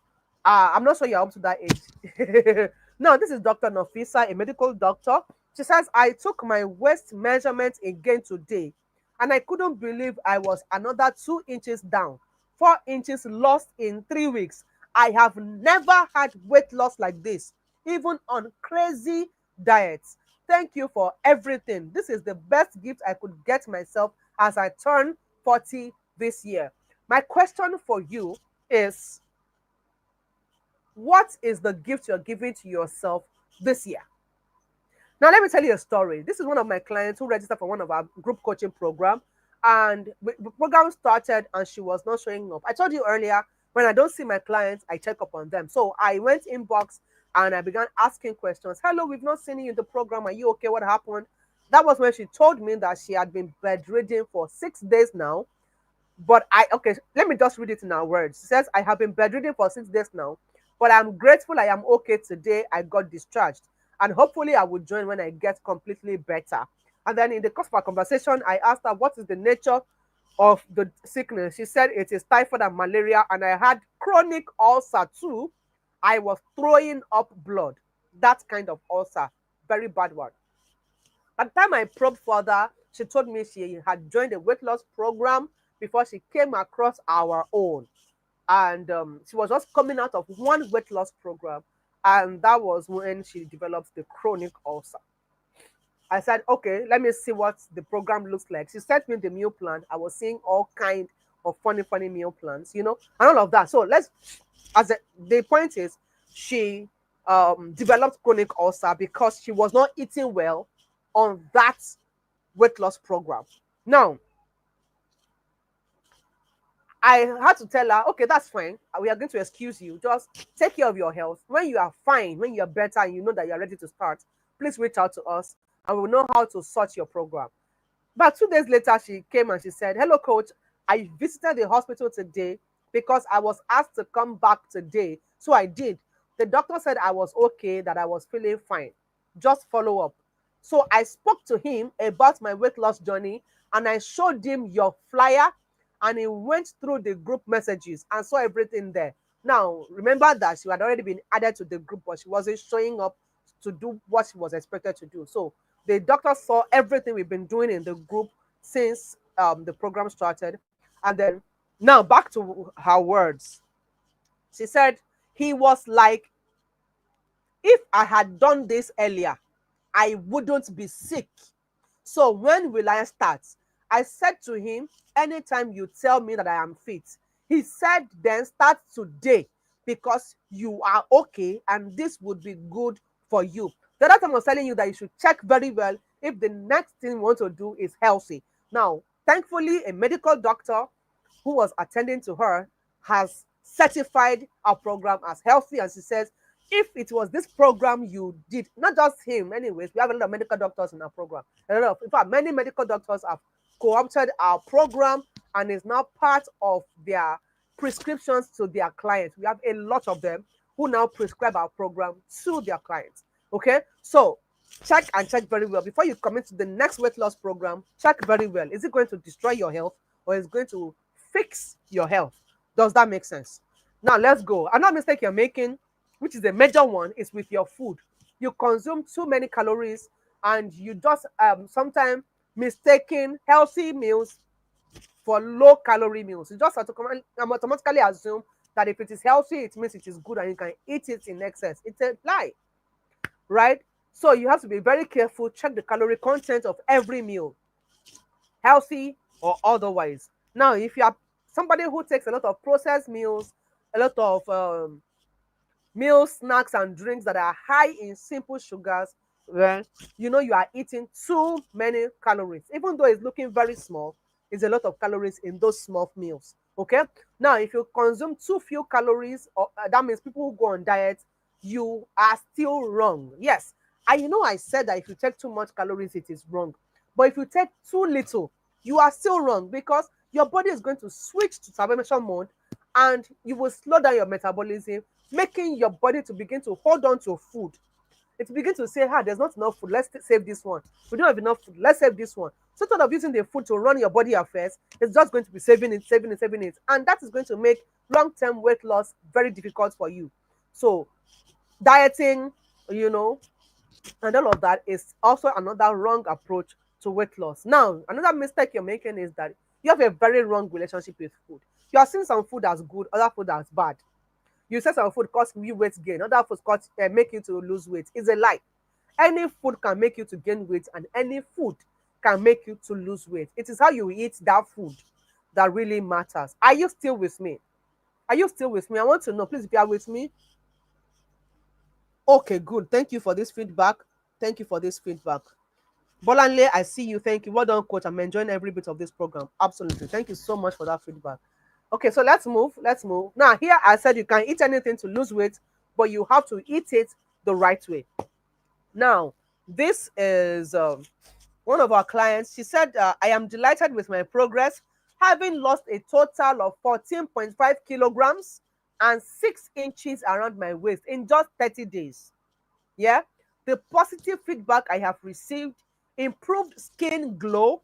I'm not sure you're up to that age. Now, this is Dr. Nafisa, a medical doctor. She says, I took my waist measurement again today, and I couldn't believe I was another 2 inches down, 4 inches lost in 3 weeks. I have never had weight loss like this, even on crazy diets. Thank you for everything. This is the best gift I could get myself as I turn 40 this year. My question for you is, what is the gift you're giving to yourself this year? Now, let me tell you a story. This is one of my clients who registered for one of our group coaching program, and the program started and she was not showing up. I told you earlier, when I don't see my clients, I check up on them. So I went inbox and I began asking questions. Hello, we've not seen you in the program. Are you okay? What happened? That was when she told me that she had been bedridden for 6 days now. But okay, let me just read it in our words. She says, I have been bedridden for 6 days now, but I'm grateful I am okay today. I got discharged, and hopefully I will join when I get completely better. And then in the course of our conversation, I asked her, what is the nature of the sickness? She said it is typhoid and malaria, and I had chronic ulcer too. I was throwing up blood. That kind of ulcer, very bad one. By the time I probed further, she told me she had joined a weight loss program before she came across our own. And she was just coming out of one weight loss program. And that was when she developed the chronic ulcer. I said, okay, let me see what the program looks like. She sent me the meal plan. I was seeing all kind of funny meal plans, and all of that. So the point is, she developed chronic ulcer because she was not eating well on that weight loss program. Now, I had to tell her, okay, that's fine. We are going to excuse you. Just take care of your health. When you are fine, when you're better and you know that you're ready to start, please reach out to us and we'll know how to sort your program. But 2 days later, she came and she said, hello, coach. I visited the hospital today because I was asked to come back today. So I did. The doctor said I was okay, that I was feeling fine. Just follow up. So I spoke to him about my weight loss journey and I showed him your flyer, and he went through the group messages and saw everything there. Now, remember that she had already been added to the group, but she wasn't showing up to do what she was expected to do. So the doctor saw everything we've been doing in the group since the program started. And then now back to her words. She said, he was like, if I had done this earlier, I wouldn't be sick. So when will I start? I said to him, anytime you tell me that I am fit. He said, then start today because you are okay and this would be good for you. The other time I was telling you that you should check very well if the next thing you want to do is healthy. Now, thankfully, a medical doctor who was attending to her has certified our program as healthy, and she says, if it was this program you did, not just him, anyways, we have a lot of medical doctors in our program. In fact, many medical doctors have co-opted our program and is now part of their prescriptions to their clients. We have a lot of them who now prescribe our program to their clients. Okay, so check very well before you commit to the next weight loss program. Check very well. Is it going to destroy your health or is it going to fix your health? Does that make sense? Now let's go. Another mistake you're making, which is a major one, is with your food. You consume too many calories and you just sometimes mistaking healthy meals for low calorie meals. You just automatically assume that if it is healthy, it means it is good and you can eat it in excess. It's a lie, right? So you have to be very careful. Check the calorie content of every meal, healthy or otherwise. Now, if you are somebody who takes a lot of processed meals, a lot of meals, snacks, and drinks that are high in simple sugars, well, you are eating too many calories. Even though it's looking very small, it's a lot of calories in those small meals. Okay? Now, if you consume too few calories, that means people who go on diet, you are still wrong. Yes. I said that if you take too much calories, it is wrong. But if you take too little, you are still wrong because your body is going to switch to starvation mode and you will slow down your metabolism, making your body to begin to hold on to food. It begins to say, there's not enough food, let's save this one. We don't have enough food, let's save this one. So instead of using the food to run your body affairs, it's just going to be saving it, saving it, saving it. And that is going to make long-term weight loss very difficult for you. So dieting, you know, and all of that is also another wrong approach to weight loss. Now, another mistake you're making is that you have a very wrong relationship with food. You are seeing some food as good, other food as bad. You say some food cause you weight gain, other food cause make you to lose weight. It's a lie. Any food can make you to gain weight, and any food can make you to lose weight. It is how you eat that food that really matters. Are you still with me? Are you still with me? I want to know, please, if you are with me. Okay, good. Thank you for this feedback. Thank you for this feedback. Bolanle, I see you. Thank you. Well done, coach. I'm enjoying every bit of this program. Absolutely. Thank you so much for that feedback. Okay, so let's move. Let's move. Now, here I said you can eat anything to lose weight, but you have to eat it the right way. Now, this is one of our clients. She said, I am delighted with my progress, having lost a total of 14.5 kilograms and 6 inches around my waist in just 30 days. Yeah, the positive feedback I have received, improved skin glow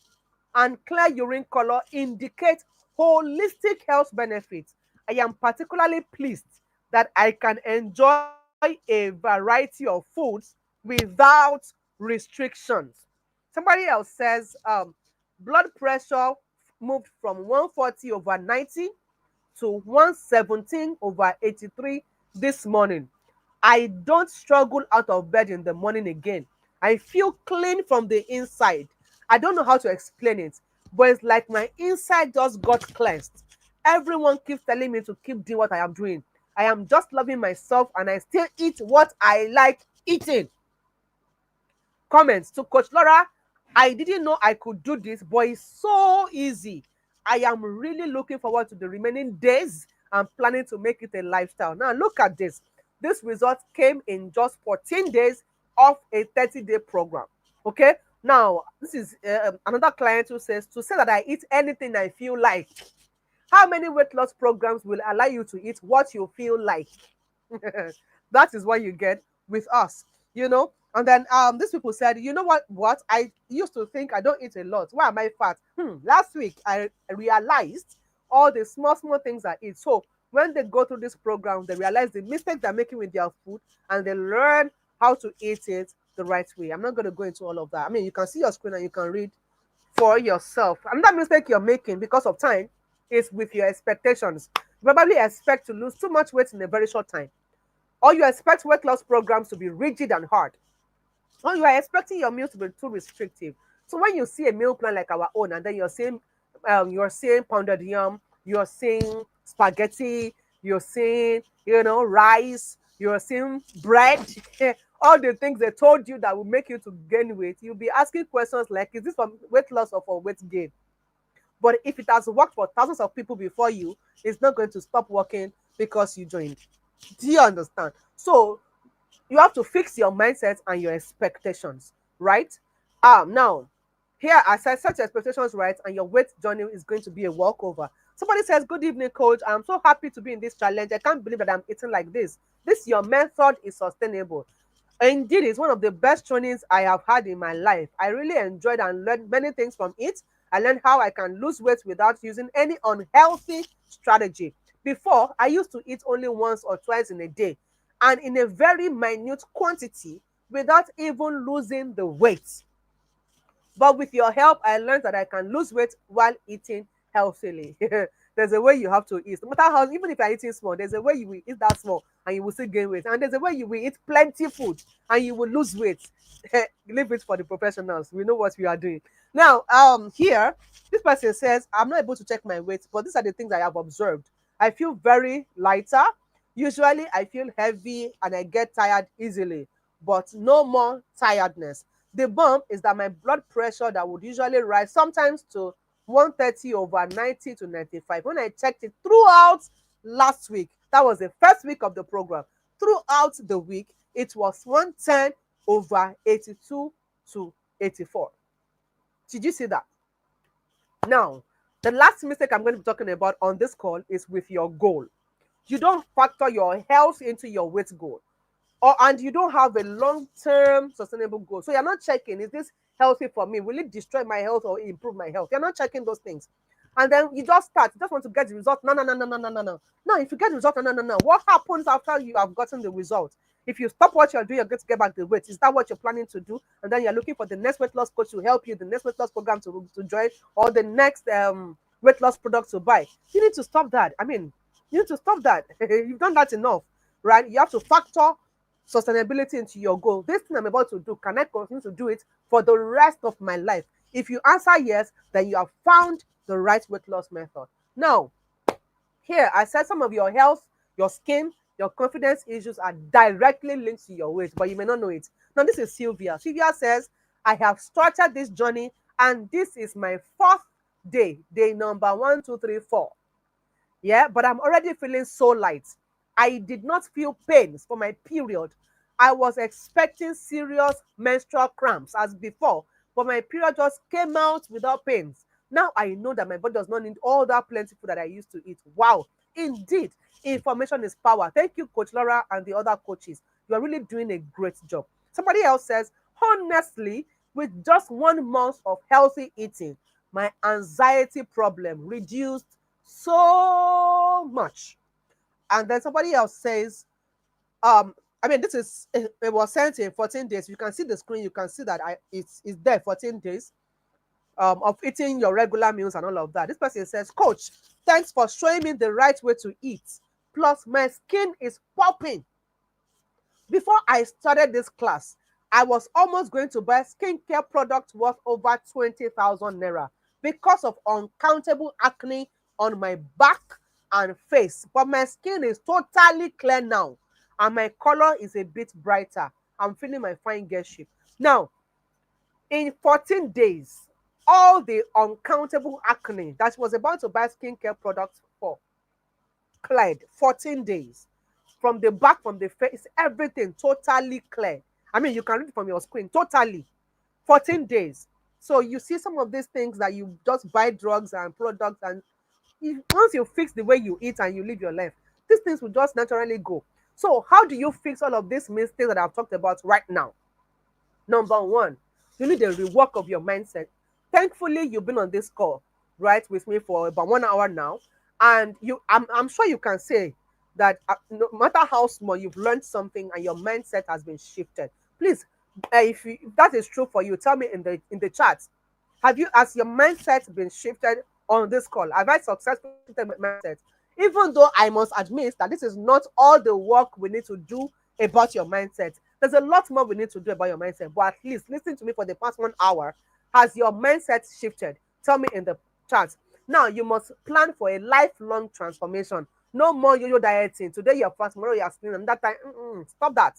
and clear urine color, indicate holistic health benefits. I am particularly pleased that I can enjoy a variety of foods without restrictions. Somebody else says blood pressure moved from 140/90 to 117/83 this morning. I don't struggle out of bed in the morning again. I feel clean from the inside. I don't know how to explain it, but it's like my inside just got cleansed. Everyone keeps telling me to keep doing what I am doing. I am just loving myself and I still eat what I like eating. Comments to Coach Laura. I didn't know I could do this, but it's so easy. I am really looking forward to the remaining days and planning to make it a lifestyle. Now, look at this. This result came in just 14 days of a 30-day program. Okay? Now, this is another client who says, to say that I eat anything I feel like. How many weight loss programs will allow you to eat what you feel like? That is what you get with us, you know. And then these people said, you know what? I used to think I don't eat a lot. Why am I fat? Last week I realized all the small things I eat. So when they go through this program, they realize the mistakes they're making with their food and they learn how to eat it the right way. I'm not going to go into all of that. I mean, you can see your screen and you can read for yourself. Another mistake you're making because of time is with your expectations. You probably expect to lose too much weight in a very short time, or you expect weight loss programs to be rigid and hard, or you are expecting your meals to be too restrictive. So when you see a meal plan like our own, and then you're seeing pounded yam, you're seeing spaghetti, you're seeing rice, you're seeing bread, all the things they told you that will make you to gain weight, you'll be asking questions like, is this for weight loss or for weight gain? But if it has worked for thousands of people before you, it's not going to stop working because you joined. Do you understand? So you have to fix your mindset and your expectations, right? Now, here I said set your expectations right, and your weight journey is going to be a walkover. Somebody says, good evening, coach. I'm so happy to be in this challenge. I can't believe that I'm eating like this. Your method is sustainable. Indeed, it's one of the best trainings I have had in my life. I really enjoyed and learned many things from it. I learned how I can lose weight without using any unhealthy strategy. Before, I used to eat only once or twice in a day and in a very minute quantity without even losing the weight. But with your help, I learned that I can lose weight while eating healthily. There's a way you have to eat. No matter how, even if you're eating small, there's a way you will eat that small and you will still gain weight. And there's a way you will eat plenty food and you will lose weight. Leave it for the professionals. We know what we are doing. Now, here, this person says, I'm not able to check my weight, but these are the things I have observed. I feel very lighter. Usually, I feel heavy and I get tired easily, but no more tiredness. The bump is that my blood pressure that would usually rise sometimes to 130/90 to 95. When I checked it throughout last week, that was the first week of the program. Throughout the week, it was 110/82 to 84. Did you see that? Now, The last mistake I'm going to be talking about on this call is with your goal. You don't factor your health into your weight goal, and you don't have a long-term sustainable goal. So you're not checking, is this healthy for me? Will it destroy my health or improve my health? You're not checking those things. And then you just start. You just want to get the result. No, no, no, no, no, no, no, no. No, if you get the result, no, no, no, no. What happens after you have gotten the result? If you stop what you're doing, you're going to get back the weight. Is that what you're planning to do? And then you're looking for the next weight loss coach to help you, the next weight loss program to join, or the next weight loss product to buy. You need to stop that. I mean, you need to stop that. You've done that enough, right? You have to factor sustainability into your goal. This thing I'm about to do, can I continue to do it for the rest of my life? If you answer yes, then you have found the right weight loss method. Now, here I said some of your health, your skin, your confidence issues are directly linked to your weight, but you may not know it. Now, this is Sylvia. Sylvia says, I have started this journey and this is my fourth day number 1, 2, 3, 4. Yeah, but I'm already feeling so light. I did not feel pains for my period. I was expecting serious menstrual cramps as before, but my period just came out without pains. Now I know that my body does not need all that plenty food that I used to eat. Wow, indeed, information is power. Thank you, Coach Laura and the other coaches. You are really doing a great job. Somebody else says, honestly, with just 1 month of healthy eating, my anxiety problem reduced so much. And then somebody else says, I mean, this is it was sent in 14 days. You can see the screen, you can see that it's there 14 days of eating your regular meals and all of that. This person says, Coach, thanks for showing me the right way to eat. Plus, my skin is popping. Before I started this class, I was almost going to buy skincare products worth over 20,000 naira because of uncountable acne on my back and face. But my skin is totally clear now and my color is a bit brighter. I'm feeling my fine girl shape. Now, in 14 days, all the uncountable acne that she was about to buy skincare products for cleared. 14 days. From the back, from the face, everything totally clear. I mean, you can read it from your screen, totally. 14 days. So you see some of these things that you just buy drugs and products, and once you fix the way you eat and you live your life, these things will just naturally go. So how do you fix all of these mistakes that I've talked about right now? Number one, you need a rework of your mindset. Thankfully, you've been on this call, right, with me for about 1 hour now. And I'm sure you can say that no matter how small, you've learned something and your mindset has been shifted. Please, if that is true for you, tell me in the chat. Has your mindset been shifted on this call? Have I successfully shifted my mindset? Even though I must admit that this is not all the work we need to do about your mindset. There's a lot more we need to do about your mindset. But at least listen to me for the past 1 hour. Has your mindset shifted? Tell me in the chat. Now you must plan for a lifelong transformation. No more yo-yo dieting. Today you're fast, tomorrow you're slim, and that time, stop that.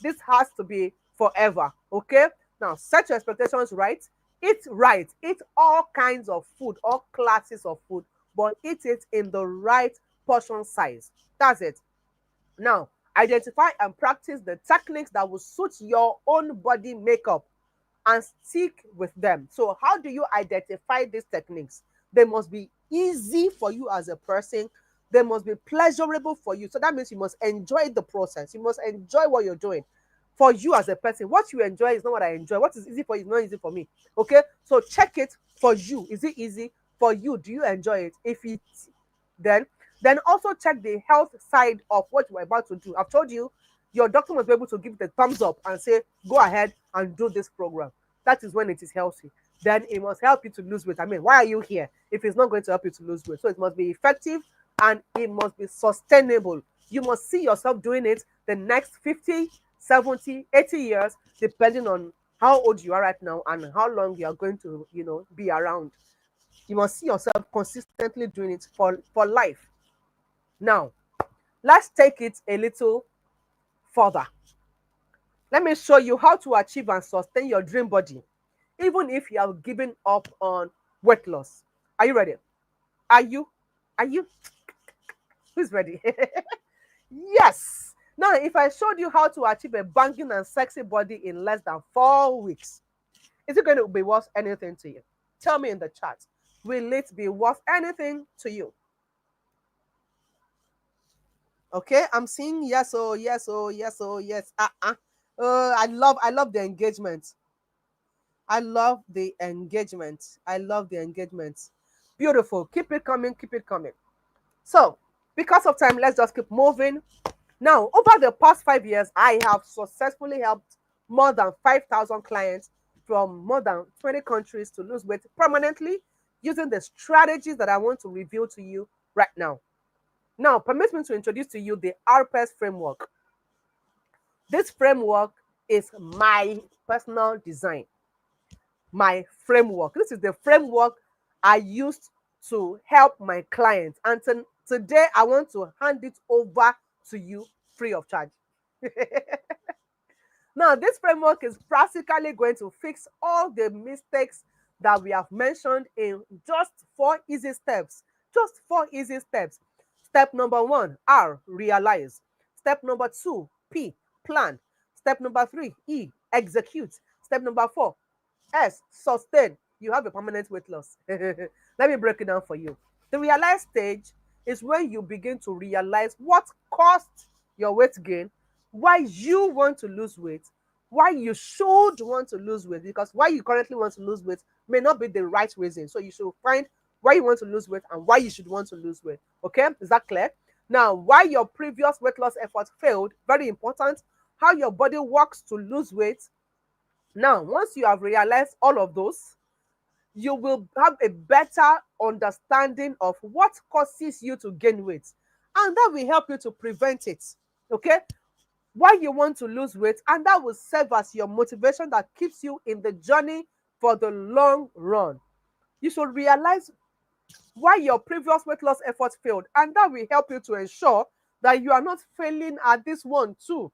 This has to be forever. Okay? Now set your expectations right. Eat right. Eat all kinds of food, all classes of food, but eat it in the right portion size. That's it. Now, identify and practice the techniques that will suit your own body makeup and stick with them. So, how do you identify these techniques? They must be easy for you as a person. They must be pleasurable for you. So that means you must enjoy the process. You must enjoy what you're doing for you as a person. What you enjoy is not what I enjoy. What is easy for you is not easy for me. Okay? So check it for you. Is it easy for you? Do you enjoy it? If it then then also check the health side of what you're about to do. I've told you, your doctor must be able to give the thumbs up and say, go ahead and do this program. That is when it is healthy. Then it must help you to lose weight. I mean, why are you here if it's not going to help you to lose weight? So it must be effective and it must be sustainable. You must see yourself doing it the next 50, 70, 80 years, depending on how old you are right now and how long you are going to, be around. You must see yourself consistently doing it for life. Now, let's take it a little further. Let me show you how to achieve and sustain your dream body, even if you have given up on weight loss. Are you ready? Are you? Are you? Who's ready? Yes. Now, if I showed you how to achieve a banging and sexy body in less than 4 weeks, is it going to be worth anything to you? Tell me in the chat. Will it be worth anything to you? Okay, I'm seeing yes, oh, yes, oh, yes, oh, yes. I love the engagement. I love the engagement. I love the engagement. Beautiful. Keep it coming, keep it coming. So, because of time, let's just keep moving. Now, over the past 5 years, I have successfully helped more than 5,000 clients from more than 20 countries to lose weight permanently using the strategies that I want to reveal to you right now. Now, permit me to introduce to you the RPES framework. This framework is my personal design, my framework. This is the framework I used to help my clients. And today, I want to hand it over to you free of charge. Now, this framework is practically going to fix all the mistakes that we have mentioned in just 4 easy steps. Just 4 easy steps. Step number 1, R, realize. Step number 2, P, plan. Step number 3, E, execute. Step number 4, S, sustain. You have a permanent weight loss. Let me break it down for you. The realize stage is when you begin to realize what caused your weight gain, why you want to lose weight, why you should want to lose weight, because why you currently want to lose weight may not be the right reason. So you should find why you want to lose weight and why you should want to lose weight. Okay, is that clear? Now, why your previous weight loss effort failed, very important. How your body works to lose weight. Now, once you have realized all of those, you will have a better understanding of what causes you to gain weight, and that will help you to prevent it. Okay, why you want to lose weight, and that will serve as your motivation that keeps you in the journey for the long run. You should realize why your previous weight loss effort failed, and that will help you to ensure that you are not failing at this one too.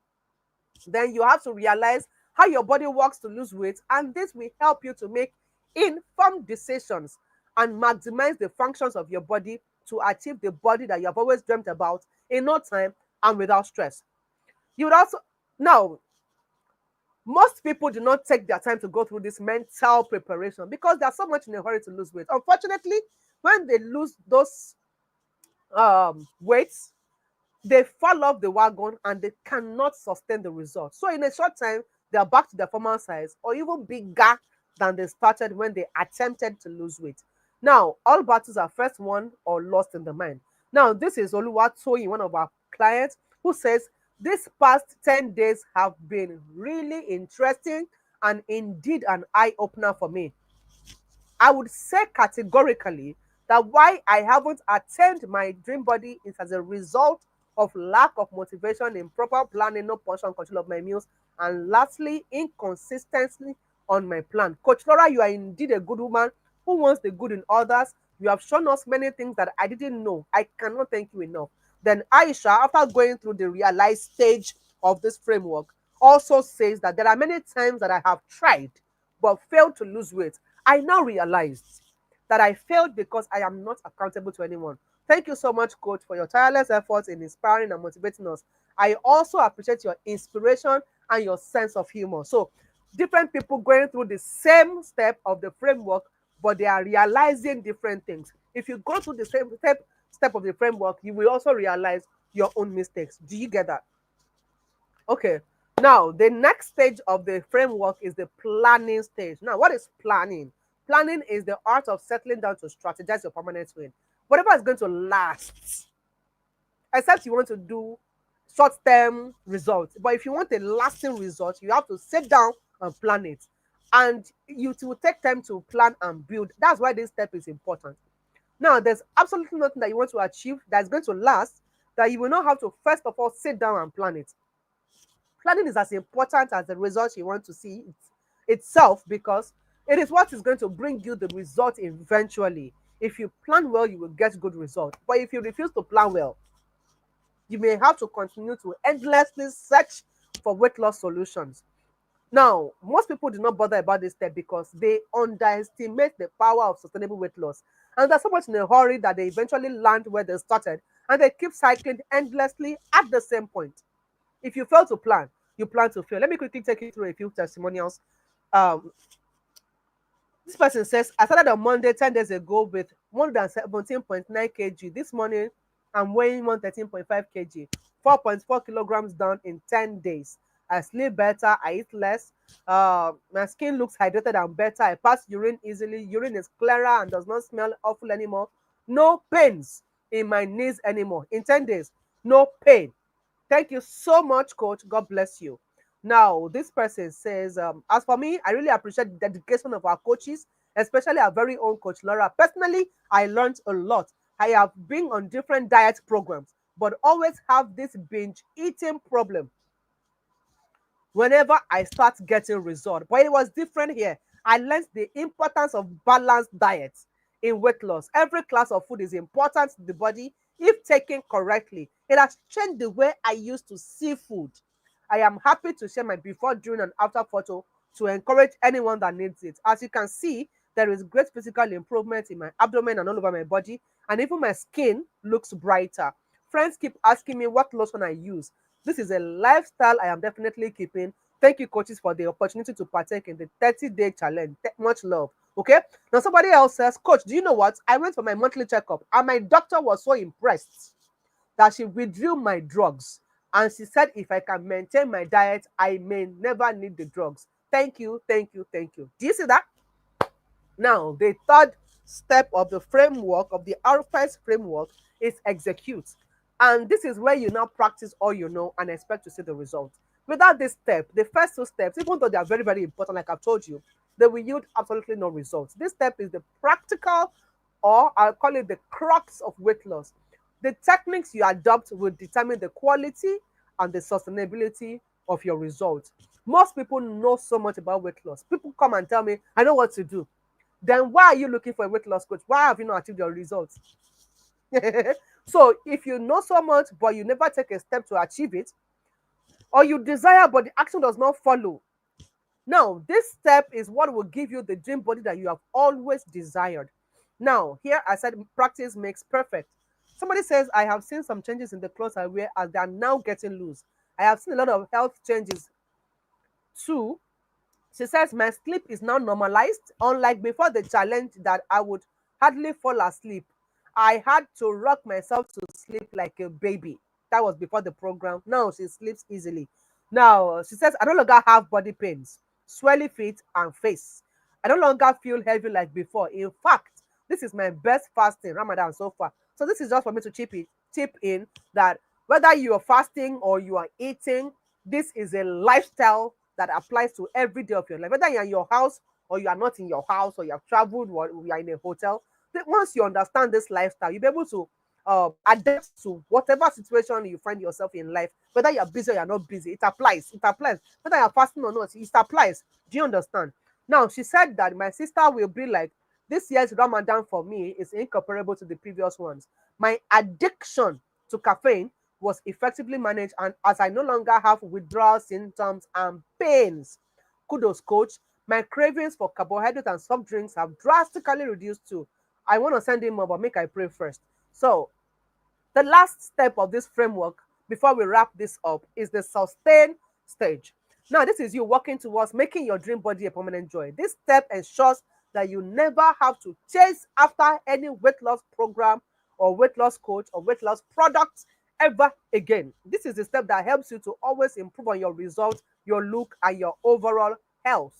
Then you have to realize how your body works to lose weight, and this will help you to make informed decisions and maximize the functions of your body to achieve the body that you have always dreamt about in no time and without stress. You would also, now, most people do not take their time to go through this mental preparation because they are so much in a hurry to lose weight. Unfortunately, when they lose those weights, they fall off the wagon and they cannot sustain the result. So in a short time, they are back to their former size or even bigger than they started when they attempted to lose weight. Now, all battles are first won or lost in the mind. Now, this is Oluwatoyin, one of our clients, who says, "These past 10 days have been really interesting and indeed an eye-opener for me. I would say categorically that why I haven't attained my dream body is as a result of lack of motivation, improper planning, no portion control of my meals, and lastly, inconsistency on my plan." Coach Laura, you are indeed a good woman who wants the good in others. You have shown us many things that I didn't know. I cannot thank you enough. Then Aisha, after going through the realized stage of this framework, also says that there are many times that I have tried but failed to lose weight. I now realized that I failed because I am not accountable to anyone. Thank you so much, Coach, for your tireless efforts in inspiring and motivating us. I also appreciate your inspiration and your sense of humor. So, different people going through the same step of the framework, but they are realizing different things. If you go through the same step of the framework, you will also realize your own mistakes. Do you get that? Okay. Now, the next stage of the framework is the planning stage. Now, what is planning? Planning is the art of settling down to strategize your permanent win. Whatever is going to last, except you want to do short-term results. But if you want a lasting result, you have to sit down and plan it. And you will take time to plan and build. That's why this step is important. Now, there's absolutely nothing that you want to achieve that's going to last that you will not have to first of all sit down and plan it. Planning is as important as the result you want to see itself, because it is what is going to bring you the result eventually. If you plan well, you will get good result. But if you refuse to plan well, you may have to continue to endlessly search for weight loss solutions. Now, most people do not bother about this step because they underestimate the power of sustainable weight loss. And they're so much in a hurry that they eventually land where they started and they keep cycling endlessly at the same point. If you fail to plan, you plan to fail. Let me quickly take you through a few testimonials. Um, This person says, I started on Monday 10 days ago with 117.9 kg. This morning, I'm weighing 113.5 kg, 4.4 kilograms down in 10 days. I sleep better, I eat less. My skin looks hydrated and better. I pass urine easily. Urine is clearer and does not smell awful anymore. No pains in my knees anymore. In 10 days, no pain. Thank you so much, coach. God bless you. Now, this person says, as for me, I really appreciate the dedication of our coaches, especially our very own coach Laura. Personally, I learned a lot. I have been on different diet programs, but always have this binge eating problem whenever I start getting result. But it was different here. I learned the importance of balanced diets in weight loss. Every class of food is important to the body if taken correctly. It has changed the way I used to see food. I am happy to share my before, during, and after photo to encourage anyone that needs it. As you can see, there is great physical improvement in my abdomen and all over my body, and even my skin looks brighter. Friends keep asking me what lotion I use. This is a lifestyle I am definitely keeping. Thank you, coaches, for the opportunity to partake in the 30-day challenge. Much love. Okay. Now, somebody else says, Coach, do you know what? I went for my monthly checkup and my doctor was so impressed that she withdrew my drugs. And she said, if I can maintain my diet, I may never need the drugs. Thank you, thank you, thank you. Do you see that? Now, the third step of the framework, of the RFS framework, is execute. And this is where you now practice all you know and expect to see the result. Without this step, the first two steps, even though they are very, very important, like I've told you, they will yield absolutely no results. This step is the practical, or I'll call it the crux of weight loss. The techniques you adopt will determine the quality and the sustainability of your results. Most people know so much about weight loss. People come and tell me, I know what to do. Then why are you looking for a weight loss coach? Why have you not achieved your results? So if you know so much but you never take a step to achieve it, or you desire but the action does not follow, now this step is what will give you the dream body that you have always desired. Now here I said practice makes perfect. Somebody says, I have seen some changes in the clothes I wear as they are now getting loose. I have seen a lot of health changes too. She says, my sleep is now normalized. Unlike before the challenge that I would hardly fall asleep, I had to rock myself to sleep like a baby. That was before the program. Now she sleeps easily. Now she says, I no longer have body pains, swelly feet, and face. I no longer feel heavy like before. In fact, this is my best fasting Ramadan so far. So this is just for me to chip in that whether you are fasting or you are eating, this is a lifestyle that applies to every day of your life. Whether you're in your house or you are not in your house, or you have traveled or you are in a hotel, once you understand this lifestyle, you'll be able to adapt to whatever situation you find yourself in life. Whether you're busy or you're not busy, it applies. It applies. Whether you're fasting or not, it applies. Do you understand? Now, she said that my sister will be like, this year's Ramadan for me is incomparable to the previous ones. My addiction to caffeine was effectively managed, and as I no longer have withdrawal symptoms and pains, kudos, coach. My cravings for carbohydrates and soft drinks have drastically reduced too. I want to send him more, but make I pray first. So, the last step of this framework before we wrap this up is the sustain stage. Now, this is you working towards making your dream body a permanent joy. This step ensures that you never have to chase after any weight loss program or weight loss coach or weight loss products ever again. This is the step that helps you to always improve on your results, your look, and your overall health.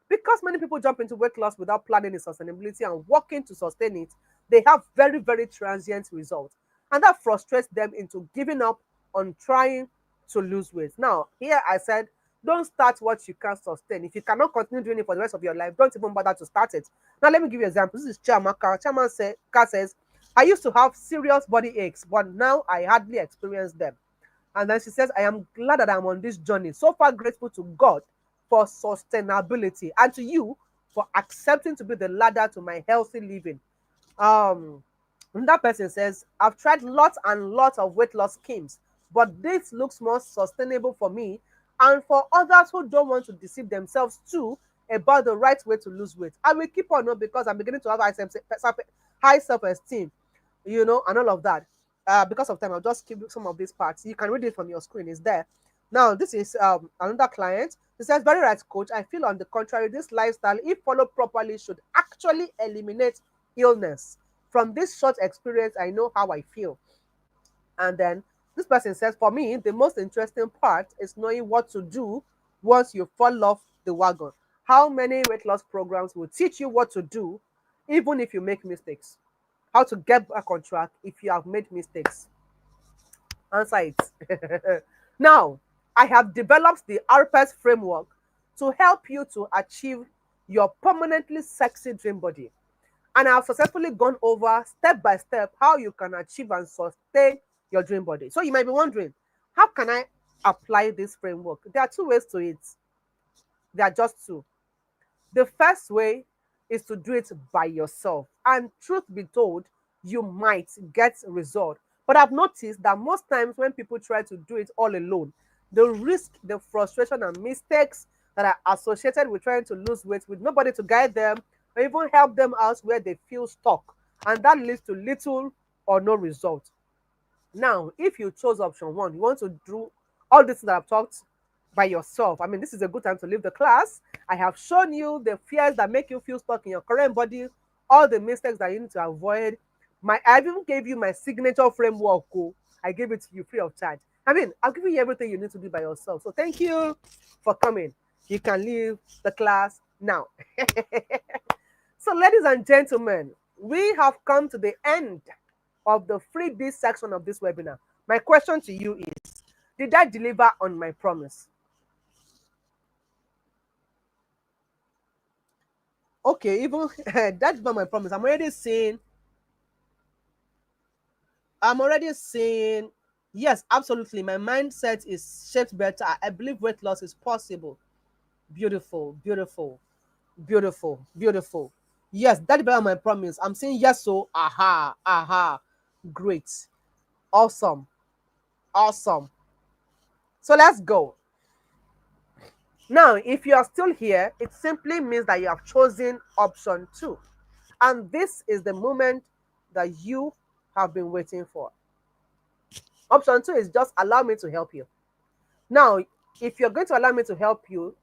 Because many people jump into weight loss without planning its sustainability and working to sustain it, they have very, very transient results. And that frustrates them into giving up on trying to lose weight. Now, here I said, don't start what you can't sustain. If you cannot continue doing it for the rest of your life, don't even bother to start it. Now, let me give you an example. This is Chiamaka. Chiamaka says, I used to have serious body aches, but now I hardly experience them. And then she says, I am glad that I'm on this journey. So far, grateful to God for sustainability and to you for accepting to be the ladder to my healthy living. Um, and that person says, I've tried lots and lots of weight loss schemes, but this looks more sustainable for me and for others who don't want to deceive themselves too about the right way to lose weight. I will keep on because I'm beginning to have high self-esteem, and all of that. Because of time, I'll just keep some of these parts. You can read it from your screen, it's there. Now, this is another client. He says, very right, coach. I feel on the contrary, this lifestyle, if followed properly, should actually eliminate illness. From this short experience, I know how I feel. And then this person says, for me, the most interesting part is knowing what to do once you fall off the wagon. How many weight loss programs will teach you what to do, even if you make mistakes? How to get back on track if you have made mistakes? Answer it. Now, I have developed the RPS framework to help you to achieve your permanently sexy dream body. And I've successfully gone over step by step how you can achieve and sustain your dream body. So you might be wondering, how can I apply this framework? There are two ways to it. There are just two. The first way is to do it by yourself. And truth be told, you might get result. But I've noticed that most times when people try to do it all alone, the risk, the frustration and mistakes that are associated with trying to lose weight with nobody to guide them or even help them out where they feel stuck. And that leads to little or no result. Now, if you chose option one, you want to do all this that I've talked by yourself. I mean, this is a good time to leave the class. I have shown you the fears that make you feel stuck in your current body, all the mistakes that you need to avoid. I even gave you my signature framework. Oh. I gave it to you free of charge. I mean, I've given you everything you need to do by yourself. So thank you for coming. You can leave the class now. So, ladies and gentlemen, we have come to the end of the freebie section of this webinar. My question to you is, did I deliver on my promise? Okay, even that's not my promise. I'm already saying, yes, absolutely. My mindset is shaped better. I believe weight loss is possible. Beautiful, beautiful, beautiful, beautiful. Yes, that's better my promise. I'm saying yes, so aha, aha. Great. Awesome. Awesome. So let's go. Now, if you are still here, it simply means that you have chosen option two. And this is the moment that you have been waiting for. Option two is just allow me to help you. Now, if you're going to allow me to help you,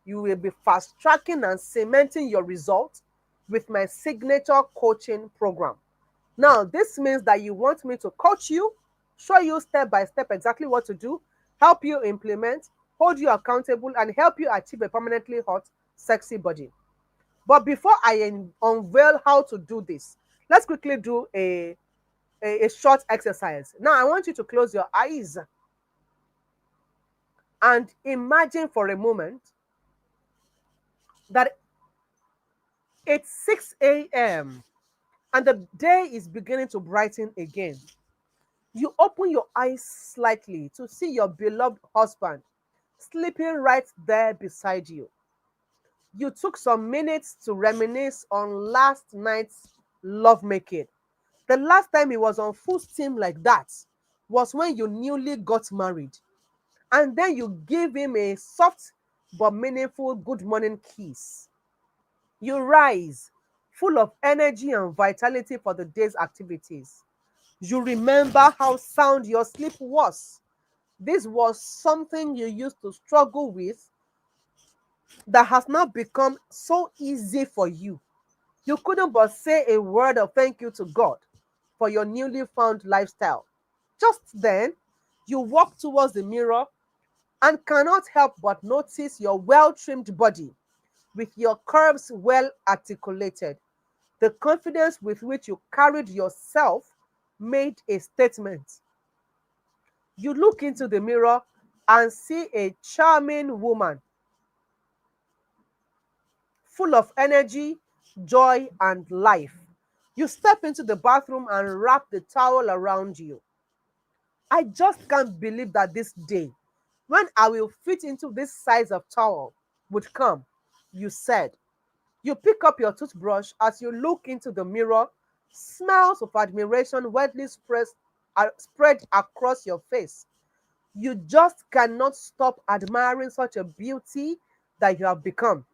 you will be fast tracking and cementing your results with my signature coaching program. Now, this means that you want me to coach you, show you step by step exactly what to do, help you implement, hold you accountable, and help you achieve a permanently hot, sexy body. But before I unveil how to do this, let's quickly do a short exercise. Now, I want you to close your eyes and imagine for a moment that it's 6 a.m. and the day is beginning to brighten again. You open your eyes slightly to see your beloved husband sleeping right there beside you. You took some minutes to reminisce on last night's lovemaking. The last time he was on full steam like that was when you newly got married. And then you give him a soft but meaningful good morning kiss. You rise, full of energy and vitality for the day's activities. You remember how sound your sleep was. This was something you used to struggle with that has now become so easy for you. You couldn't but say a word of thank you to God for your newly found lifestyle. Just then, you walk towards the mirror and cannot help but notice your well-trimmed body with your curves well articulated. The confidence with which you carried yourself made a statement. You look into the mirror and see a charming woman full of energy, joy, and life. You step into the bathroom and wrap the towel around you. I just can't believe that this day, when I will fit into this size of towel, would come, you said. You pick up your toothbrush as you look into the mirror, smiles of admiration widely spread across your face. You just cannot stop admiring such a beauty that you have become.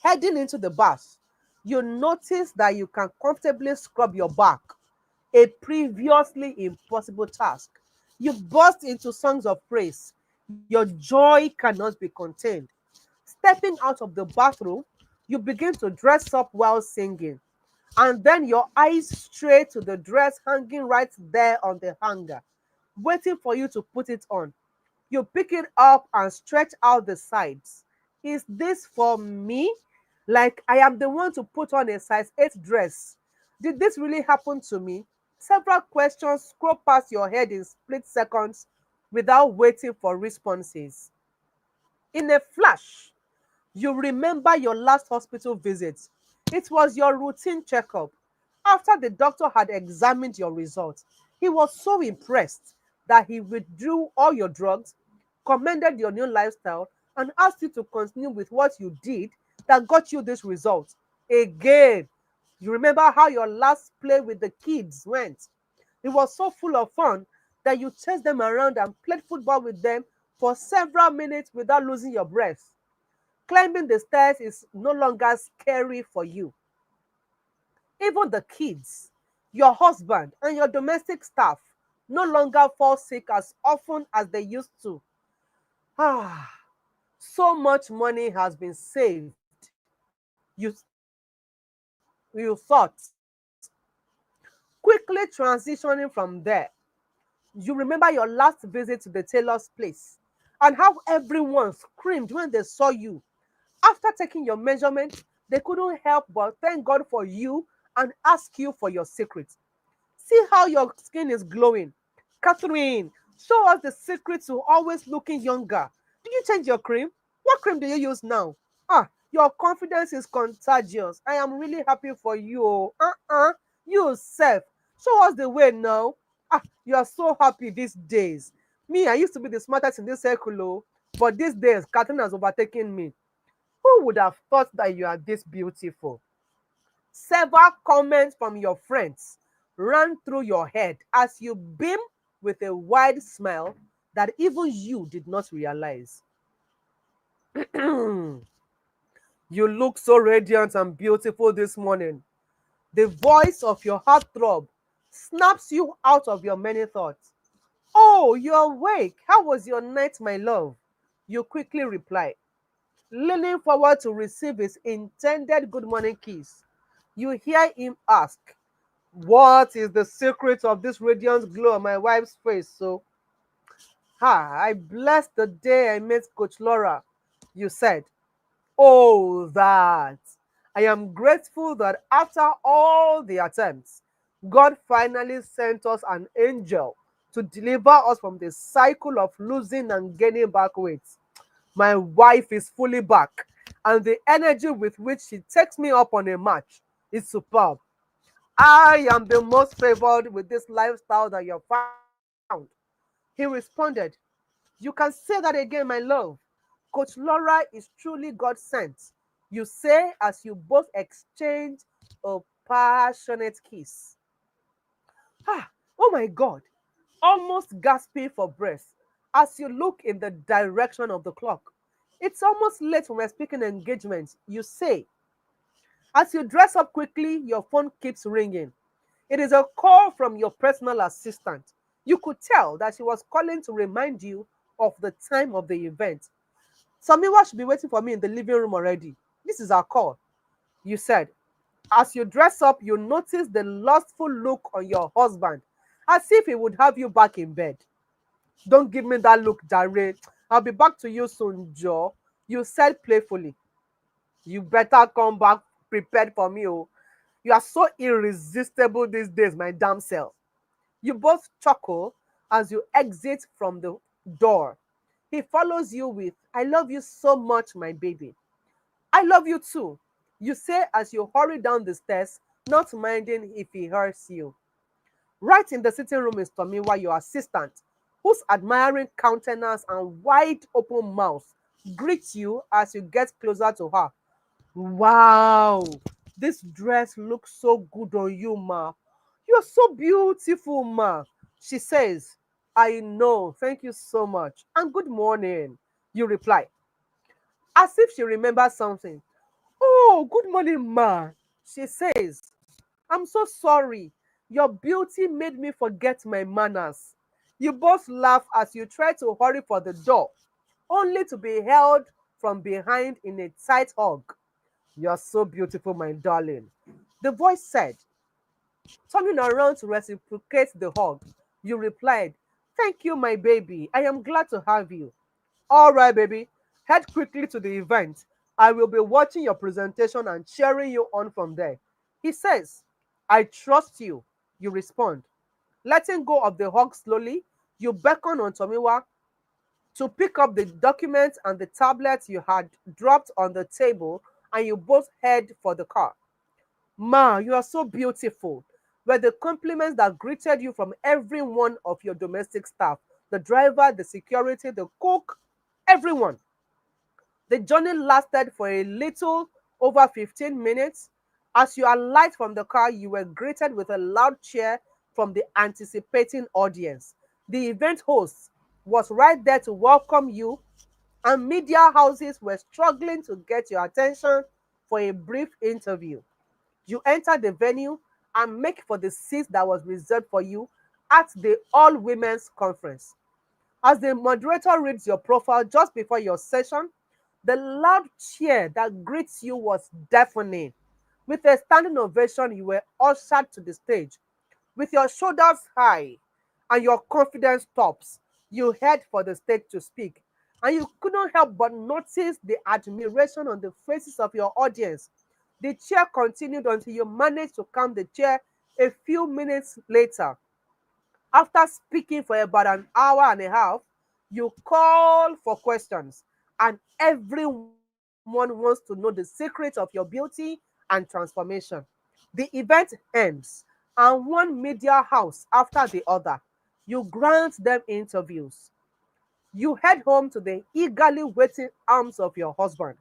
Heading into the bath, you notice that you can comfortably scrub your back, a previously impossible task. You burst into songs of praise, Your joy cannot be contained. Stepping out of the bathroom, you begin to dress up while singing, and then your eyes stray to the dress hanging right there on the hanger, waiting for you to put it on. You pick it up and stretch out the sides. Is this for me? Like I am the one to put on a size 8 dress. Did this really happen to me? Several questions scroll past your head in split seconds without waiting for responses. In a flash, you remember your last hospital visit. It was your routine checkup. After the doctor had examined your results, he was so impressed that he withdrew all your drugs, commended your new lifestyle, and asked you to continue with what you did that got you this result. Again, you remember how your last play with the kids went. It was so full of fun that you chased them around and played football with them for several minutes without losing your breath. Climbing the stairs is no longer scary for you. Even the kids, your husband, and your domestic staff no longer fall sick as often as they used to. Ah, so much money has been saved. You thought. Quickly transitioning from there, you remember your last visit to the tailor's place and how everyone screamed when they saw you. After taking your measurement, they couldn't help but thank God for you and ask you for your secret. See how your skin is glowing. Catherine, show us the secret to always looking younger. Did you change your cream? What cream do you use now? Ah, your confidence is contagious. I am really happy for you. You self. Show us the way now. Ah, you are so happy these days. Me, I used to be the smartest in this circle, but these days, Catherine has overtaken me. Who would have thought that you are this beautiful? Several comments from your friends ran through your head as you beam with a wide smile that even you did not realize. You look so radiant and beautiful this morning. The voice of your heartthrob snaps you out of your many thoughts. Oh, you're awake. How was your night, my love? You quickly reply, leaning forward to receive his intended good morning kiss. You hear him ask, what is the secret of this radiant glow on my wife's face? So, I bless the day I met Coach Laura. You said, oh, that. I am grateful that after all the attempts, God finally sent us an angel to deliver us from the cycle of losing and gaining back weight. My wife is fully back, and the energy with which she takes me up on a match is superb. I am the most favored with this lifestyle that you've found. He responded, you can say that again, my love. Coach Laura is truly God sent. You say as you both exchange a passionate kiss. Ah, oh my God, almost gasping for breath as you look in the direction of the clock. It's almost late for my speaking engagement, you say. As you dress up quickly, your phone keeps ringing. It is a call from your personal assistant. You could tell that she was calling to remind you of the time of the event. Samiwa should be waiting for me in the living room already. This is our call, you said. As you dress up, you notice the lustful look on your husband, as if he would have you back in bed. Don't give me that look, Jare. I'll be back to you soon, Joe. You said playfully. You better come back prepared for me, oh. You are so irresistible these days, my damn self. You both chuckle as you exit from the door. He follows you with, I love you so much, my baby. I love you too, you say as you hurry down the stairs, not minding if he hurts you. Right in the sitting room is Tomiwa, your assistant, whose admiring countenance and wide open mouth greet you as you get closer to her. Wow, this dress looks so good on you, ma. You're so beautiful, ma. She says, I know, thank you so much. And good morning, you reply, as if she remembers something. Oh, good morning, ma. She says, I'm so sorry. Your beauty made me forget my manners. You both laugh as you try to hurry for the door, only to be held from behind in a tight hug. You're so beautiful, my darling. The voice said, turning around to reciprocate the hug. You replied, thank you, my baby. I am glad to have you. All right, baby. Head quickly to the event. I will be watching your presentation and cheering you on from there. He says, I trust you. You respond. Letting go of the hug slowly, you beckon on Tomiwa to pick up the documents and the tablets you had dropped on the table, and you both head for the car. Ma, you are so beautiful, were the compliments that greeted you from every one of your domestic staff, the driver, the security, the cook, everyone. The journey lasted for a little over 15 minutes. As you alight from the car, you were greeted with a loud cheer from the anticipating audience. The event host was right there to welcome you, and media houses were struggling to get your attention for a brief interview. You enter the venue and make for the seat that was reserved for you at the all women's conference. As the moderator reads your profile just before your session, the loud cheer that greets you was deafening. With a standing ovation, you were ushered to the stage. With your shoulders high and your confidence tops, you head for the stage to speak. And you couldn't help but notice the admiration on the faces of your audience. The cheer continued until you managed to calm the chair a few minutes later. After speaking for about an hour and a half, you call for questions, and everyone wants to know the secret of your beauty and transformation. The event ends, and one media house after the other, you grant them interviews. You head home to the eagerly waiting arms of your husband.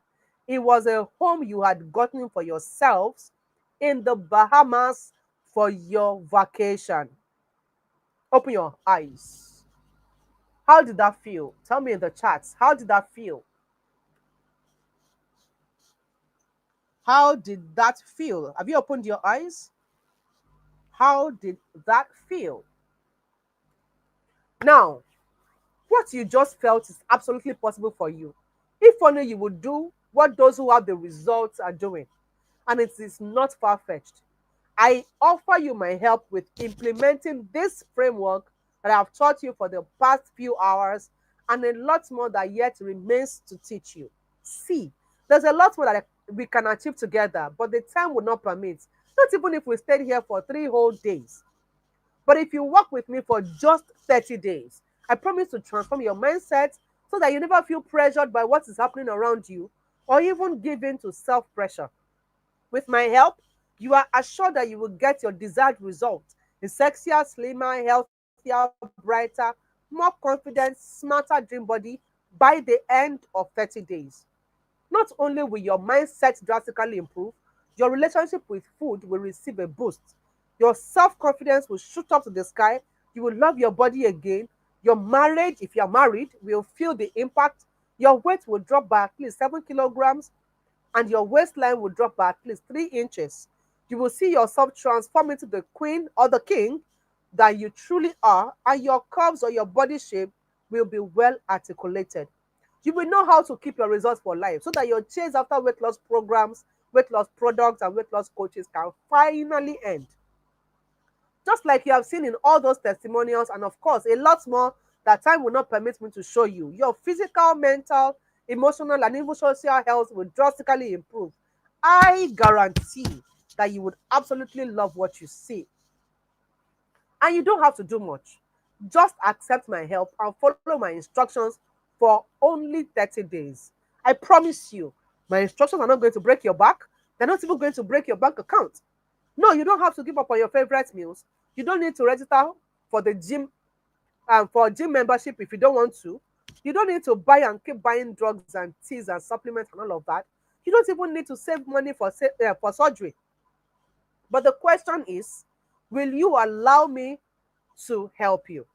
It was a home you had gotten for yourselves in the Bahamas for your vacation. Open your eyes. How did that feel? Tell me in the chats. How did that feel? How did that feel? Have you opened your eyes? How did that feel? Now, what you just felt is absolutely possible for you. If only you would do what those who have the results are doing, and it is not far fetched. I offer you my help with implementing this framework that I've taught you for the past few hours, and a lot more that yet remains to teach you. See, there's a lot more that we can achieve together, but the time will not permit. Not even if we stayed here for 3 whole days. But if you work with me for just 30 days, I promise to transform your mindset so that you never feel pressured by what is happening around you or even give in to self pressure. With my help, you are assured that you will get your desired result: a sexier, slimmer, healthier, brighter, more confident, smarter dream body by the end of 30 days. Not only will your mindset drastically improve, your relationship with food will receive a boost. Your self confidence will shoot up to the sky. You will love your body again. Your marriage, if you're married, will feel the impact. Your weight will drop by at least 7 kilograms, and your waistline will drop by at least 3 inches. You will see yourself transform into the queen or the king that you truly are, and your curves or your body shape will be well articulated. You will know how to keep your results for life so that your chase after weight loss programs, weight loss products, and weight loss coaches can finally end. Just like you have seen in all those testimonials, and of course, a lot more that time will not permit me to show you. Your physical, mental, emotional, and even social health will drastically improve. I guarantee that you would absolutely love what you see. And you don't have to do much. Just accept my help and follow my instructions for only 30 days. I promise you, my instructions are not going to break your back. They're not even going to break your bank account. No, you don't have to give up on your favorite meals. You don't need to register for the gym for gym membership if you don't want to. You don't need to buy and keep buying drugs and teas and supplements and all of that. You don't even need to save money for surgery. But the question is, will you allow me to help you?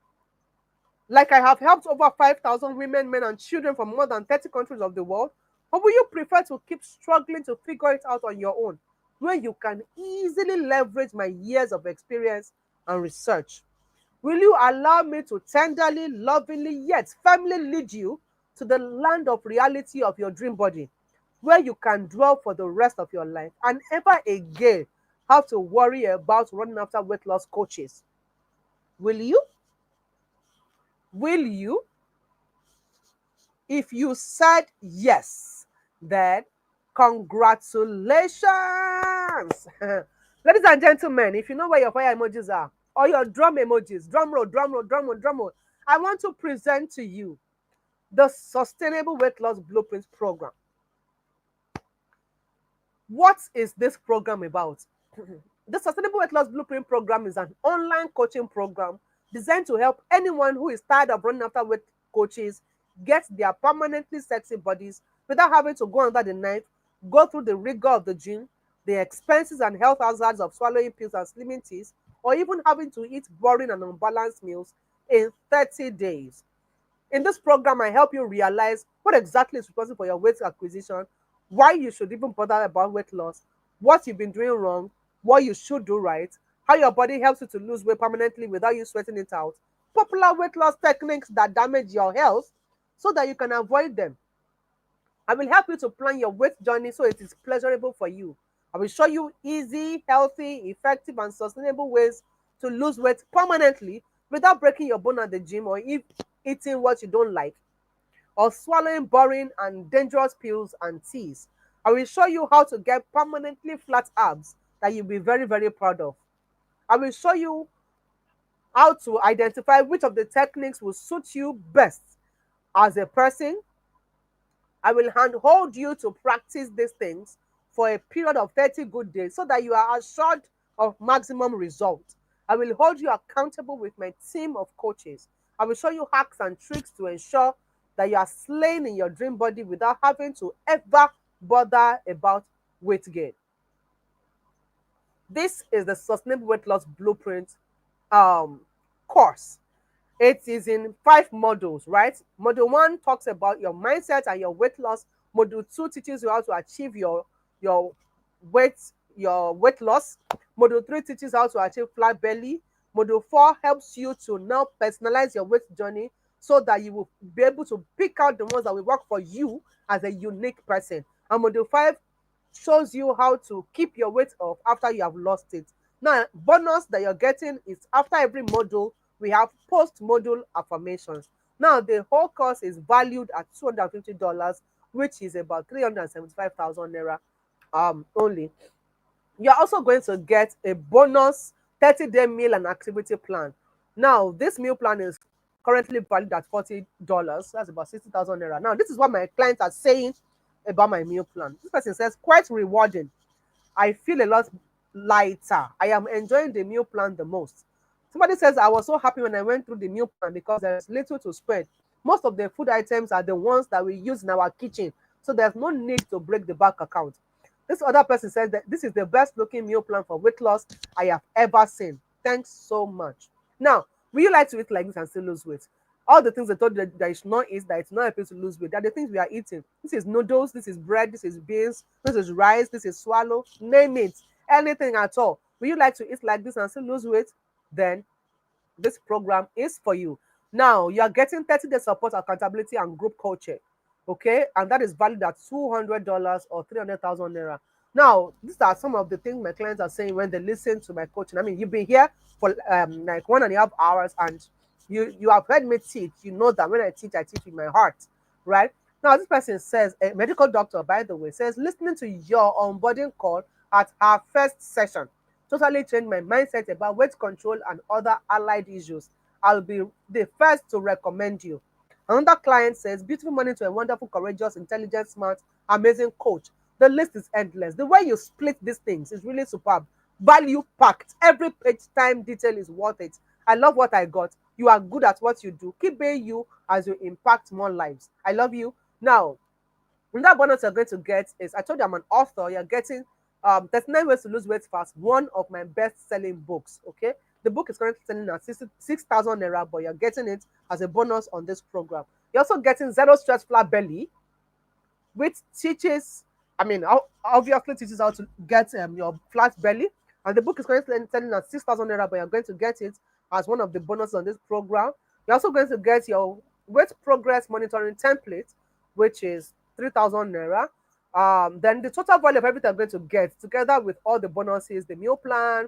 Like I have helped over 5,000 women, men, and children from more than 30 countries of the world? Or will you prefer to keep struggling to figure it out on your own when you can easily leverage my years of experience and research? Will you allow me to tenderly, lovingly, yet firmly lead you to the land of reality of your dream body, where you can dwell for the rest of your life and ever again have to worry about running after weight loss coaches? Will you? Will you? If you said yes, then congratulations. Ladies and gentlemen, if you know where your fire emojis are, or your drum emojis, drum roll, drum roll, drum roll, drum roll, I want to present to you the Sustainable Weight Loss Blueprint Program. What is this program about? The Sustainable Weight Loss Blueprint Program is an online coaching program designed to help anyone who is tired of running after weight coaches get their permanently sexy bodies without having to go under the knife, go through the rigor of the gym, the expenses and health hazards of swallowing pills and slimming teas, or even having to eat boring and unbalanced meals in 30 days. In this program, I help you realize what exactly is responsible for your weight acquisition, why you should even bother about weight loss, what you've been doing wrong, what you should do right, how your body helps you to lose weight permanently without you sweating it out, popular weight loss techniques that damage your health so that you can avoid them. I will help you to plan your weight journey so it is pleasurable for you. I will show you easy, healthy, effective, and sustainable ways to lose weight permanently without breaking your bone at the gym or eating what you don't like or swallowing boring and dangerous pills and teas. I will show you how to get permanently flat abs that you'll be very, very proud of. I will show you how to identify which of the techniques will suit you best as a person. I will handhold you to practice these things for a period of 30 good days so that you are assured of maximum results. I will hold you accountable with my team of coaches. I will show you hacks and tricks to ensure that you are slaying in your dream body without having to ever bother about weight gain. This is the Sustainable Weight Loss Blueprint um, course. It is in 5 modules, right? Module 1 talks about your mindset and your weight loss. Module 2 teaches you how to achieve your weight your weight loss. Module 3 teaches how to achieve flat belly. Module 4 helps you to now personalize your weight journey so that you will be able to pick out the ones that will work for you as a unique person. And module 5 shows you how to keep your weight off after you have lost it. Now, bonus that you're getting is after every module, we have post-module affirmations. Now, the whole course is valued at $250, which is about 375,000 naira only. You're also going to get a bonus 30-day meal and activity plan. Now, this meal plan is currently valued at $40. That's about 60,000 naira. Now, this is what my clients are saying about my meal plan. This person says, quite rewarding. I feel a lot lighter. I am enjoying the meal plan the most. Somebody says, I was so happy when I went through the meal plan because there's little to spend. Most of the food items are the ones that we use in our kitchen, so there's no need to break the bank account. This other person says that this is the best looking meal plan for weight loss I have ever seen. Thanks so much. Now, will you like to eat like this and still lose weight? All the things they told you that you should not eat, that it's not helping to lose weight, they're the things we are eating. This is noodles, this is bread, this is beans, this is rice, this is swallow, name it, anything at all. Will you like to eat like this and still lose weight? Then this program is for you. Now, you are getting 30-day support, accountability, and group coaching. Okay, and that is valued at $200 or 300,000 naira. Now, these are some of the things my clients are saying when they listen to my coaching. I mean, you've been here for like 1.5 hours, and you have heard me teach. You know that when I teach with my heart, right? Now, this person says, a medical doctor, by the way, says listening to your onboarding call at our first session totally changed my mindset about weight control and other allied issues. I'll be the first to recommend you. Another client says, beautiful morning to a wonderful, courageous, intelligent, smart, amazing coach. The list is endless. The way you split these things is really superb. Value packed. Every page time detail is worth it. I love what I got. You are good at what you do. Keep being you as you impact more lives. I love you. Now, that bonus you're going to get is, I told you I'm an author. You're getting 39 Ways to Lose Weight Fast, one of my best-selling books, okay? The book is currently selling at 6,000 naira, but you're getting it as a bonus on this program. You're also getting Zero Stress Flat Belly, which teaches, I mean, obviously teaches how to get your flat belly. And the book is currently selling at 6,000 naira, but you're going to get it as one of the bonuses on this program. You're also going to get your weight progress monitoring template, which is 3,000 naira. Then the total value of everything I'm going to get, together with all the bonuses, the meal plan,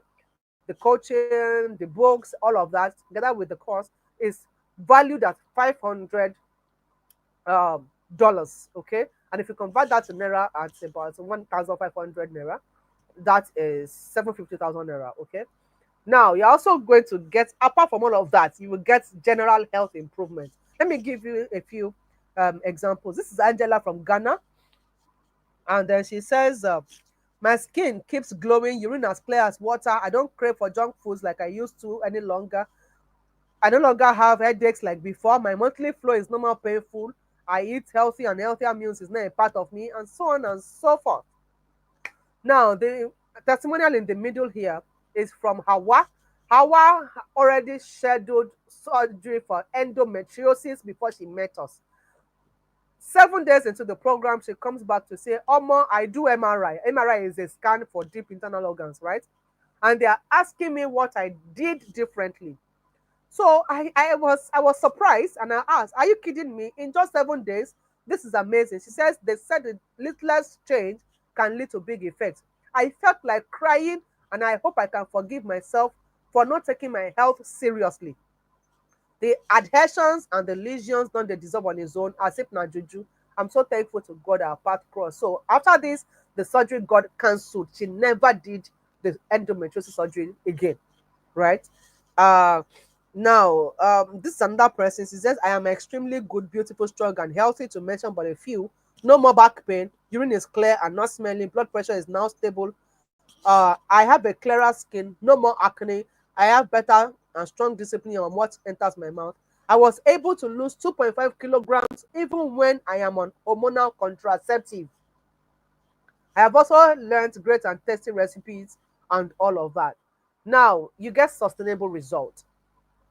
the coaching, the books, all of that, together with the course, is valued at 500 dollars. Okay, and if you convert that to naira, at about 1,500 naira, that is 750,000 naira. Okay, now you're also going to get, apart from all of that, you will get general health improvement. Let me give you a few examples. This is Angela from Ghana, and then she says, my skin keeps glowing, urine as clear as water. I don't crave for junk foods like I used to any longer. I no longer have headaches like before. My monthly flow is no more painful. I eat healthy, and healthier meals is now a part of me, and so on and so forth. Now, the testimonial in the middle here is from Hawa. Hawa already scheduled surgery for endometriosis before she met us. 7 days into the program, she comes back to say, Omo, I do MRI. MRI is a scan for deep internal organs, right? And they are asking me what I did differently. So I was surprised, and I asked, are you kidding me? In just 7 days, this is amazing. She says they said the littlest change can lead to big effects. I felt like crying, and I hope I can forgive myself for not taking my health seriously. The adhesions and the lesions don't they deserve on his own, as if na juju. I'm so thankful to God our path crossed. So after this, the surgery got cancelled. She never did the endometriosis surgery again, right? Uh Now, this is another person. She says, I am extremely good, beautiful, strong, and healthy, to mention but a few. No more back pain. Urine is clear and not smelling. Blood pressure is now stable. I have a clearer skin. No more acne. I have better and strong discipline on what enters my mouth. I was able to lose 2.5 kilograms even when I am on hormonal contraceptive. I have also learned great and tasty recipes and all of that. Now, you get sustainable results.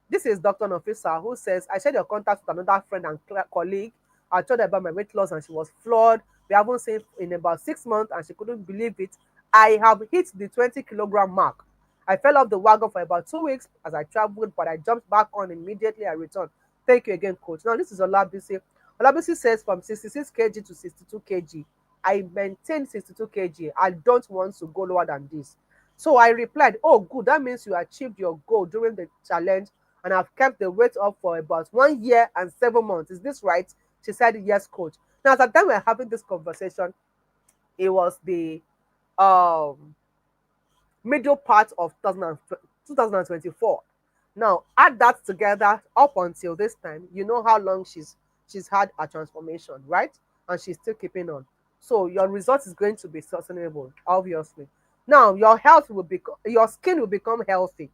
This is Dr. Nofisa, who says, I shared your contact with another friend and colleague. I told her about my weight loss and she was floored. We haven't seen in about 6 months and she couldn't believe it. I have hit the 20-kilogram mark. I fell off the wagon for about 2 weeks as I traveled, but I jumped back on immediately I returned. Thank you again, coach. Now, this is Olabisi. Olabisi says, from 66 kg to 62 kg, I maintained 62 kg. I don't want to go lower than this. So I replied, oh, good. That means you achieved your goal during the challenge and I've kept the weight up for about 1 year and 7 months. Is this right? She said, yes, coach. Now, at the time we're having this conversation, it was the um, middle part of 2024. Now, add that together up until this time, you know how long she's had a transformation, right? And she's still keeping on. So your result is going to be sustainable, obviously. Now, your skin will become healthy.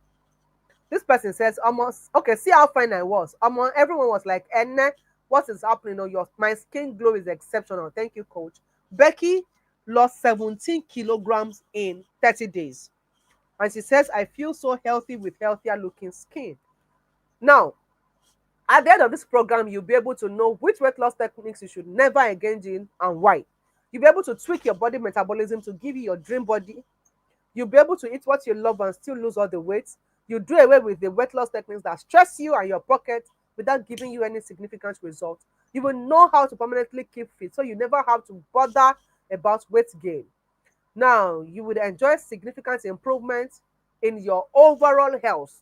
This person says, almost okay, see how fine I was. Almost everyone was like, Enne, what is happening? Oh, my skin glow is exceptional. Thank you, coach. Becky lost 17 kilograms in 30 days. And she says, I feel so healthy with healthier looking skin. Now, at the end of this program, you'll be able to know which weight loss techniques you should never engage in and why. You'll be able to tweak your body metabolism to give you your dream body. You'll be able to eat what you love and still lose all the weight. You do away with the weight loss techniques that stress you and your pocket without giving you any significant results. You will know how to permanently keep fit, so you never have to bother about weight gain. Now, you would enjoy significant improvement in your overall health,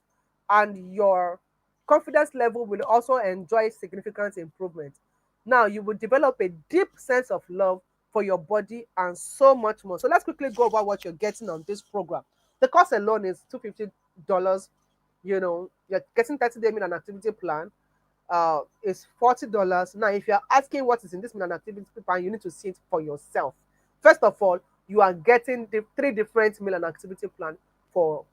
and your confidence level will also enjoy significant improvement. Now, you will develop a deep sense of love for your body and so much more. So let's quickly go over what you're getting on this program. The cost alone is $250. You're getting 30-day meal and activity plan. Is $40. Now, if you're asking what is in this meal and activity plan, you need to see it for yourself. First of all, you are getting the 3 different meal and activity plan for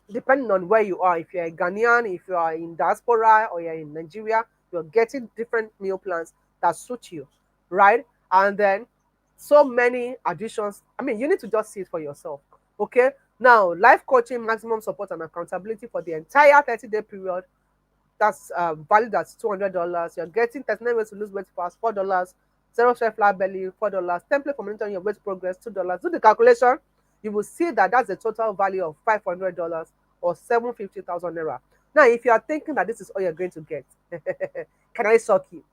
depending on where you are. If you're a Ghanaian, if you are in diaspora, or you're in Nigeria, you're getting different meal plans that suit you, right? And then so many additions. I mean, you need to just see it for yourself. Okay. Now, life coaching, maximum support and accountability for the entire 30-day period. That's valued at $200. You're getting 39 ways to lose weight fast, $4. Zero share flat belly, $4. Template for monitoring your weight progress, $2. Do the calculation. You will see that that's a total value of $500 or 750,000 naira. Now, if you are thinking that this is all you're going to get, can I shock you?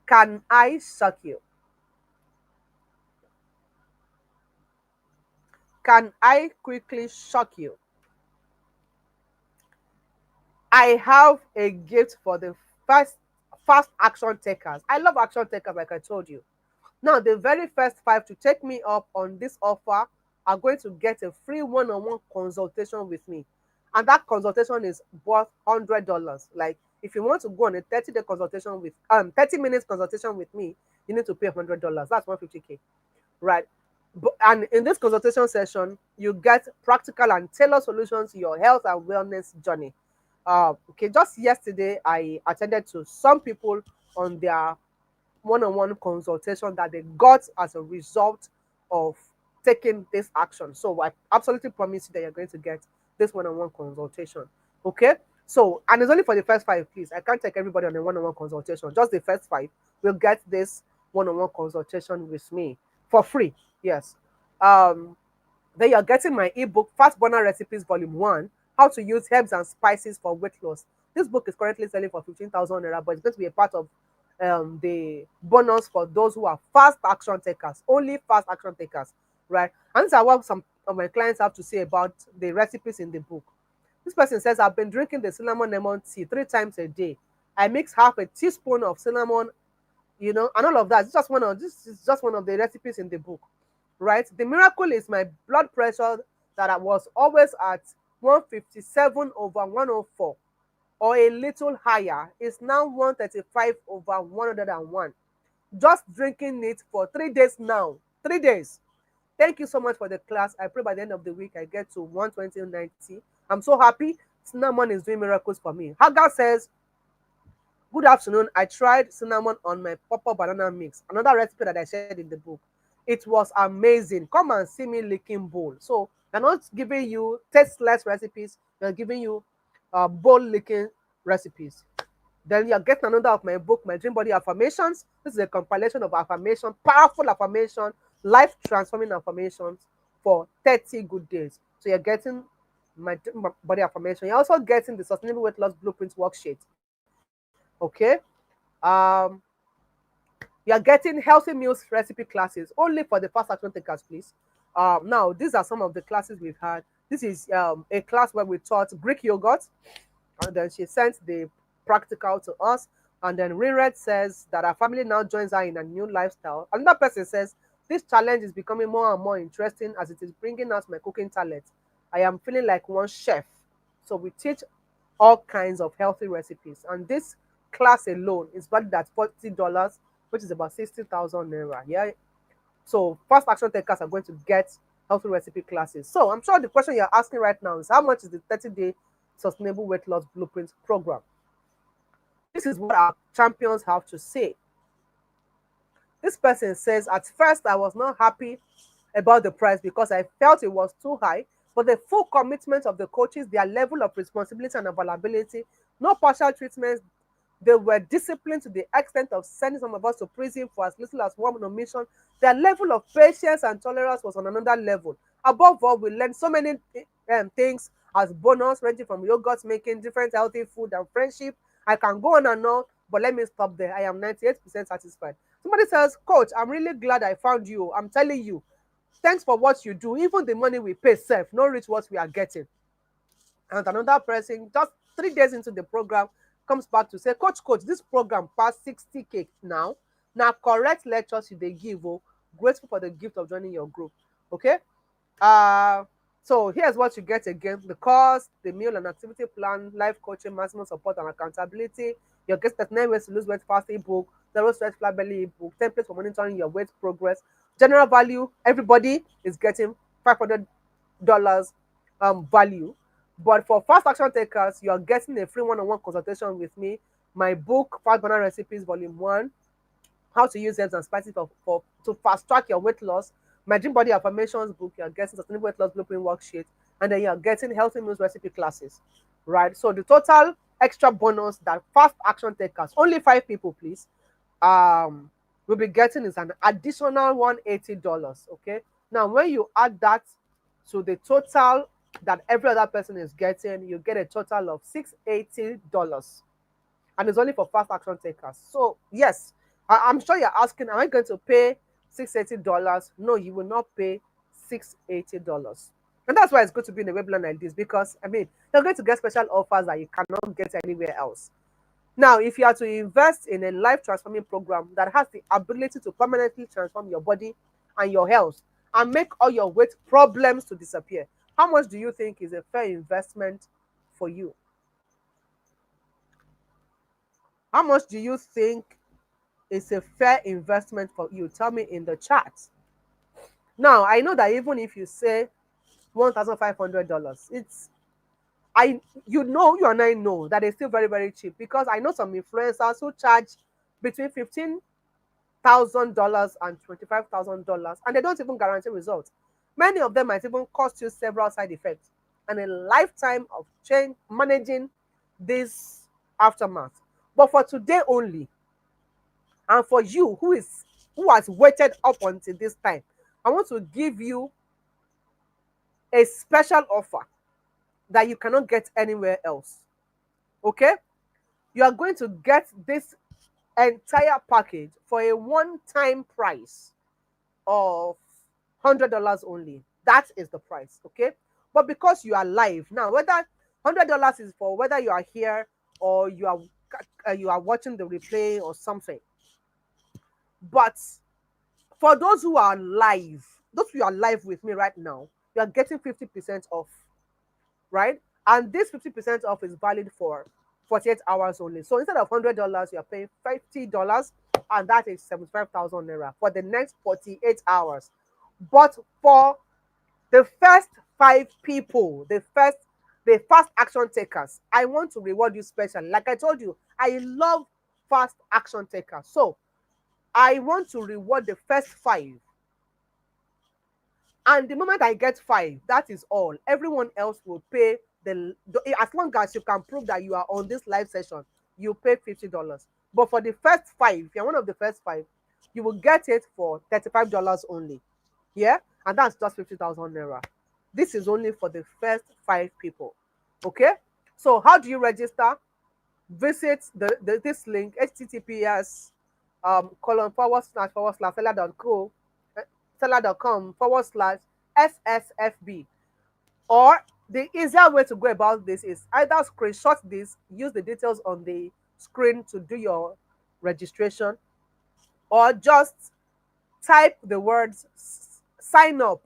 Can I shock you? Can I quickly shock you? I have a gift for the first fast action takers. I love action takers, like I told you. Now, the very first five to take me up on this offer are going to get a free one-on-one consultation with me. And that consultation is worth $100. Like, if you want to go on a 30-day consultation with 30 minutes consultation with me, you need to pay $100. That's 150K, right? And in this consultation session, you get practical and tailored solutions to your health and wellness journey. Okay, just yesterday I attended to some people on their one-on-one consultation that they got as a result of taking this action. So I absolutely promise you that you're going to get this one-on-one consultation. Okay. So, and it's only for the first five, please. I can't take everybody on a one-on-one consultation. Just the first five will get this one-on-one consultation with me for free. Yes. Um, then you're getting my ebook, Fast Burner Recipes Volume 1, How to Use Herbs and Spices for Weight Loss. This book is currently selling for 15,000 naira, but it's going to be a part of the bonus for those who are fast action takers, only fast action takers, right? And these are what some of my clients have to say about the recipes in the book. This person says, I've been drinking the cinnamon lemon tea 3 times a day. I mix half a teaspoon of cinnamon, and all of that. This is just one of the recipes in the book, right? The miracle is my blood pressure that I was always at 157/104 or a little higher is now 135/101. Just drinking it for 3 days now. 3 days. Thank you so much for the class. I pray by the end of the week I get to 120/90. I'm so happy. Cinnamon is doing miracles for me. Hagar says, good afternoon. I tried cinnamon on my purple banana mix, another recipe that I shared in the book. It was amazing. Come and see me licking bowl. So they're not giving you tasteless recipes, they're giving you bowl licking recipes. Then you're getting another of my book, My Dream Body Affirmations. This is a compilation of affirmation, powerful affirmation, life transforming affirmations for 30 good days. So you're getting my Dream Body Affirmation. You're also getting the Sustainable Weight Loss Blueprint Worksheet. Okay. Um, you're getting healthy meals recipe classes only for the fast action takers, please. Now, these are some of the classes we've had. This is a class where we taught Greek yogurt, and then she sent the practical to us. And then Rinred says that our family now joins her in a new lifestyle. Another person says, this challenge is becoming more and more interesting as it is bringing out my cooking talent. I am feeling like one chef. So we teach all kinds of healthy recipes. And this class alone is valued at $40, which is about 60,000 naira. Yeah. So fast action takers are going to get healthy recipe classes. So I'm sure the question you're asking right now is, how much is the 30-day sustainable weight loss blueprint program? This is what our champions have to say. This person says, at first I was not happy about the price because I felt it was too high, but the full commitment of the coaches, their level of responsibility and availability, no partial treatments, they were disciplined to the extent of sending some of us to prison for as little as one mission. Their level of patience and tolerance was on another level. Above all, we learned so many things as bonus, ranging from yogurt making, different healthy food, and friendship. I can go on and on, but let me stop there. I am 98% satisfied. Somebody says, Coach, I'm really glad I found you. I'm telling you, thanks for what you do. Even the money we pay self, no reach what we are getting. And another person, just 3 days into the program, comes back to say, Coach, this program past 60K now. Now, correct lectures you they give. Oh, grateful for the gift of joining your group. Okay. Uh, so here's what you get again: the course, the meal and activity plan, life coaching, maximum support and accountability. You get 39 ways to lose weight fast ebook, zero stress flat belly ebook, templates for monitoring your weight progress. General value, everybody is getting $500 value. But for fast action takers, you are getting a free one-on-one consultation with me. My book, Fast Banana Recipes Volume 1, How to Use Herbs and Spices to fast track your weight loss. My Dream Body Affirmations book, you're getting Sustainable Weight Loss Blueprint Worksheet, and then you're getting Healthy Meals Recipe classes, right? So the total extra bonus that fast action takers, only 5 people, please, will be getting is an additional $180. Okay. Now, when you add that to the total that every other person is getting, you get a total of $680. And it's only for fast action takers. So, yes, I'm sure you're asking, am I going to pay $680? No, you will not pay $680. And that's why it's good to be in a webinar like this, because, I mean, you're going to get special offers that you cannot get anywhere else. Now, if you are to invest in a life transforming program that has the ability to permanently transform your body and your health and make all your weight problems to disappear, how much do you think is a fair investment for you? How much do you think is a fair investment for you? Tell me in the chat. Now, I know that even if you say $1,500, it's I you know you and I know that it's still very, very cheap, because I know some influencers who charge between $15,000 and $25,000, and they don't even guarantee results. Many of them might even cost you several side effects and a lifetime of change managing this aftermath. But for today only, and for you who has waited up until this time, I want to give you a special offer that you cannot get anywhere else. Okay? You are going to get this entire package for a one-time price of $100 only. That is the price. Okay? But because you are live now, whether $100 is for whether you are here or you are watching the replay or something. But for those who are live with me right now, you are getting 50% off, right? And this 50% off is valid for 48 hours only. So instead of $100, you are paying $50, and that is 75,000 naira for the next 48 hours. But for the first 5 people, the fast action takers, I want to reward you specially. Like I told you, I love fast action takers. So I want to reward the first 5. And the moment I get 5, that is all. Everyone else will pay as long as you can prove that you are on this live session, you pay $50. But for the first 5, if you're one of the first 5, you will get it for $35 only. Yeah? And that's just 50,000 naira. This is only for the first 5 people. Okay? So how do you register? Visit this link, https :// seller.com/SSFB. Or the easier way to go about this is either screenshot this, use the details on the screen to do your registration, or just type the words sign up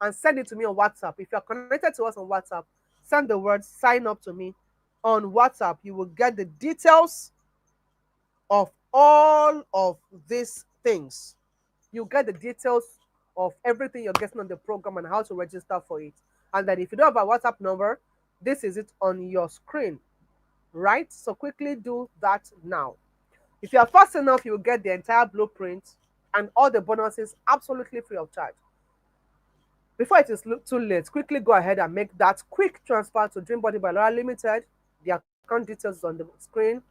and send it to me on WhatsApp. If you're connected to us on WhatsApp, send the words sign up to me on WhatsApp. You will get the details of all of these things. You get the details of everything you're getting on the program and how to register for it. And then if you don't have a WhatsApp number, this is it on your screen, right? So quickly do that now. If you are fast enough, you will get the entire blueprint and all the bonuses absolutely free of charge. Before it is too late, quickly go ahead and make that quick transfer to Dream Body by Laura Limited. The account details is on the screen.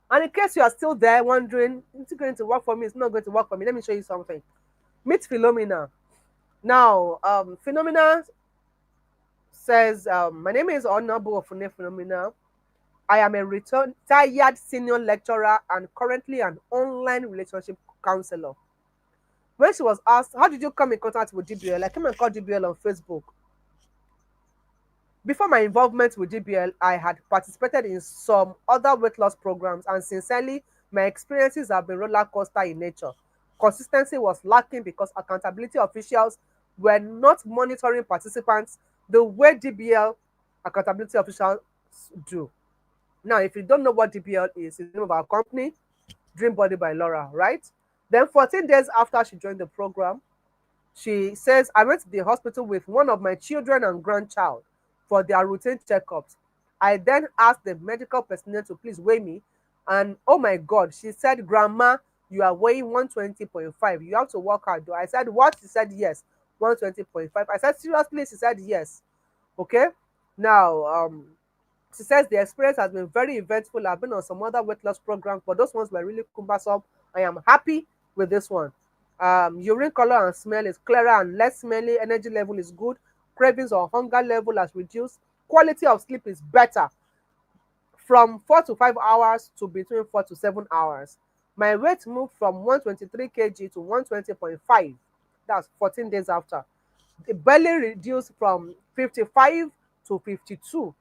And in case you are still there wondering, is it going to work for me? It's not going to work for me. Let me show you something. Meet Philomena. Now, Philomena says, my name is Honorable Ofune Philomena. I am a retired senior lecturer and currently an online relationship counselor. When she was asked, how did you come in contact with DBL? I came and called DBL on Facebook. Before my involvement with DBL, I had participated in some other weight loss programs, and sincerely, my experiences have been roller coaster in nature. Consistency was lacking because accountability officials were not monitoring participants the way DBL accountability officials do. Now, if you don't know what DBL is, it's the name of our company, Dream Body by Laura, right? Then 14 days after she joined the program, she says, I went to the hospital with one of my children and grandchild for their routine checkups. I then asked the medical personnel to please weigh me. And oh my God, she said, Grandma, you are weighing 120.5. You have to work hard. I said, what? She said, yes, 120.5. I said, seriously? She said, yes. Okay. Now, she says the experience has been very eventful. I've been on some other weight loss programs, but those ones were really cumbersome. I am happy with this one. Urine color and smell is clearer and less smelly. Energy level is good. cravings or hunger level has reduced. Quality of sleep is better, from 4 to 5 hours to between 4 to 7 hours. My weight moved from 123 kg to 120.5. That's 14 days after. The belly reduced from 55 to 52.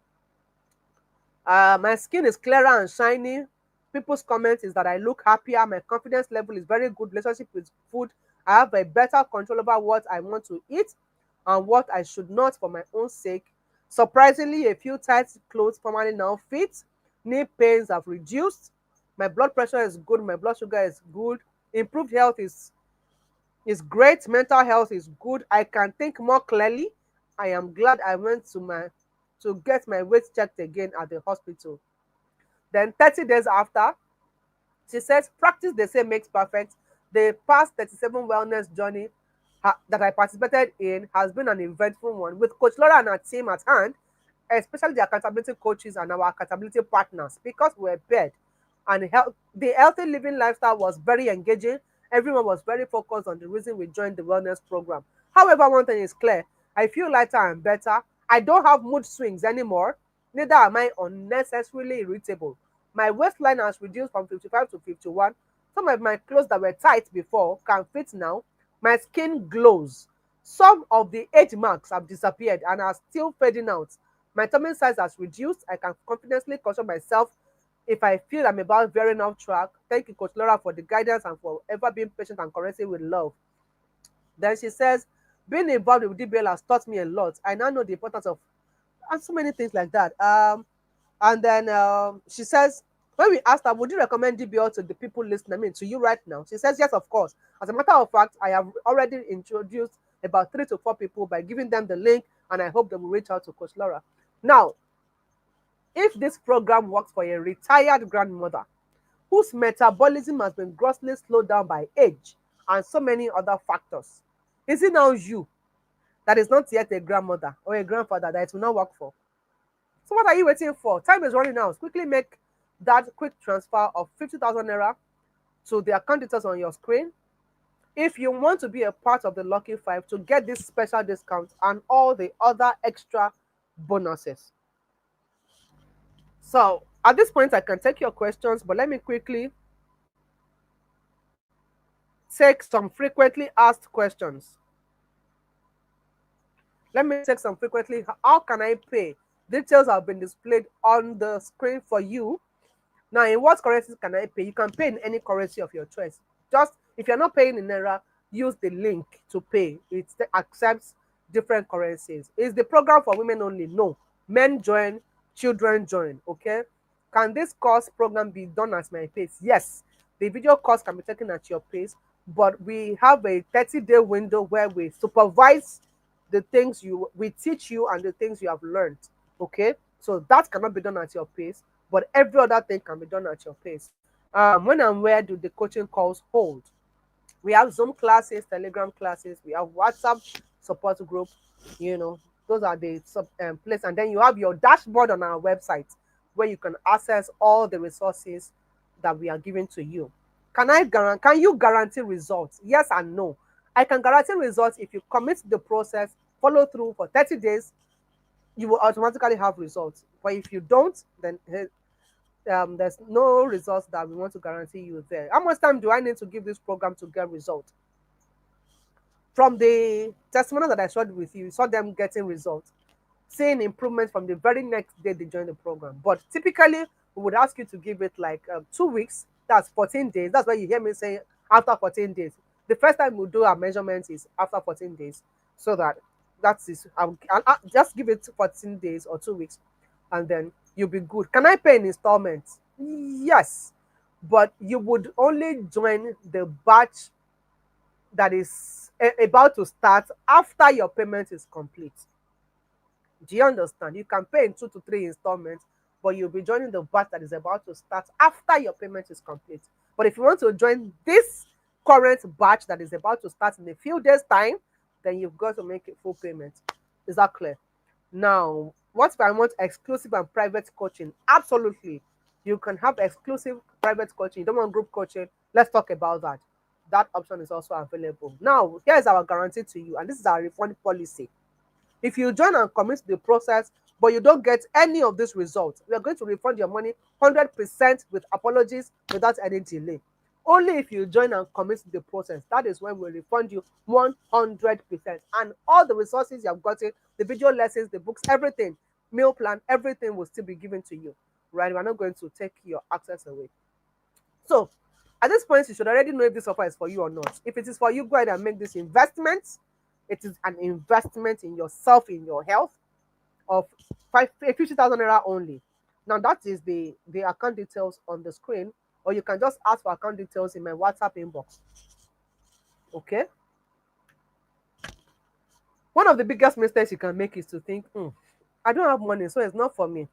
My skin is clearer and shiny. People's comment is that I look happier. My confidence level is very good. Relationship with food. I have a better control over what I want to eat and what I should not for my own sake. Surprisingly, a few tight clothes formerly now fit. Knee pains have reduced. My blood pressure is good. My blood sugar is good. Improved health is great. Mental health is good. I can think more clearly. I am glad I went to get my weight checked again at the hospital. Then 30 days after, she says, practice they say makes perfect. The past 37 wellness journey that I participated in has been an eventful one with Coach Laura and her team at hand, especially the accountability coaches and our accountability partners, because we're paired. And the healthy living lifestyle was very engaging. Everyone was very focused on the reason we joined the wellness program. However, one thing is clear: I feel lighter and better. I don't have mood swings anymore. Neither am I unnecessarily irritable. My waistline has reduced from 55 to 51. Some of my clothes that were tight before can fit now. My skin glows. Some of the age marks have disappeared and are still fading out. My tummy size has reduced. I can confidently caution myself if I feel I'm about veering off track. Thank you, Coach Laura, for the guidance and for ever being patient and correcting with love. Then she says, being involved with DBL has taught me a lot. I now know the importance of, and so many things like that. And then she says, when we asked her, would you recommend DBL to the people listening, I mean, to you right now? She says, yes, of course. As a matter of fact, I have already introduced about 3 to 4 people by giving them the link, and I hope they will reach out to Coach Laura. Now, if this program works for a retired grandmother whose metabolism has been grossly slowed down by age and so many other factors, is it now you that is not yet a grandmother or a grandfather that it will not work for? So what are you waiting for? Time is running out. Quickly make that quick transfer of 50,000 naira to the account details on your screen. If you want to be a part of the Lucky Five to get this special discount and all the other extra bonuses. So at this point, I can take your questions, but let me quickly take some frequently asked questions. Let me take some frequently. How can I pay? Details have been displayed on the screen for you. Now, in what currency can I pay? You can pay in any currency of your choice. Just if you're not paying in Naira, use the link to pay. It accepts different currencies. Is the program for women only? No. Men join, children join. Okay. Can this course program be done at my pace? Yes. The video course can be taken at your pace, but we have a 30-day window where we supervise the things we teach you and the things you have learned. Okay. So that cannot be done at your pace, but every other thing can be done at your pace. When and where do the coaching calls hold? We have Zoom classes, Telegram classes, we have WhatsApp support group. You know, those are the place, and then you have your dashboard on our website where you can access all the resources that we are giving to you. Can you guarantee results? Yes and no. I can guarantee results if you commit to the process, follow through for 30 days, you will automatically have results. But if you don't, then there's no results that we want to guarantee you there. How much time do I need to give this program to get results? From the testimonial that I shared with you saw them getting results, seeing improvement from the very next day they joined the program. But typically, we would ask you to give it like 2 weeks. That's 14 days. That's why you hear me saying after 14 days. The first time we do our measurements is after 14 days. So that is, I'll just give it 14 days or 2 weeks, and then you'll be good. Can I pay in installments? Yes. But you would only join the batch that is about to start after your payment is complete. Do you understand? You can pay in 2 to 3 installments, but you'll be joining the batch that is about to start after your payment is complete. But if you want to join this current batch that is about to start in a few days' time, then you've got to make a full payment. Is that clear? Now, what if I want exclusive and private coaching? Absolutely. You can have exclusive private coaching. You don't want group coaching? Let's talk about that. That option is also available. Now, here's our guarantee to you, and this is our refund policy. If you join and commit to the process, but you don't get any of these results, we are going to refund your money 100% with apologies, without any delay. Only if you join and commit to the process, that is when we'll refund you 100%. And all the resources you have gotten, the video lessons, the books, everything, meal plan, everything will still be given to you. Right? We're not going to take your access away. So at this point, you should already know if this offer is for you or not. If it is for you, go ahead and make this investment. It is an investment in yourself, in your health, of 50,000 naira only. Now that is the account details on the screen, or you can just ask for account details in my WhatsApp inbox. Okay. One of the biggest mistakes you can make is to think, I don't have money, so it's not for me.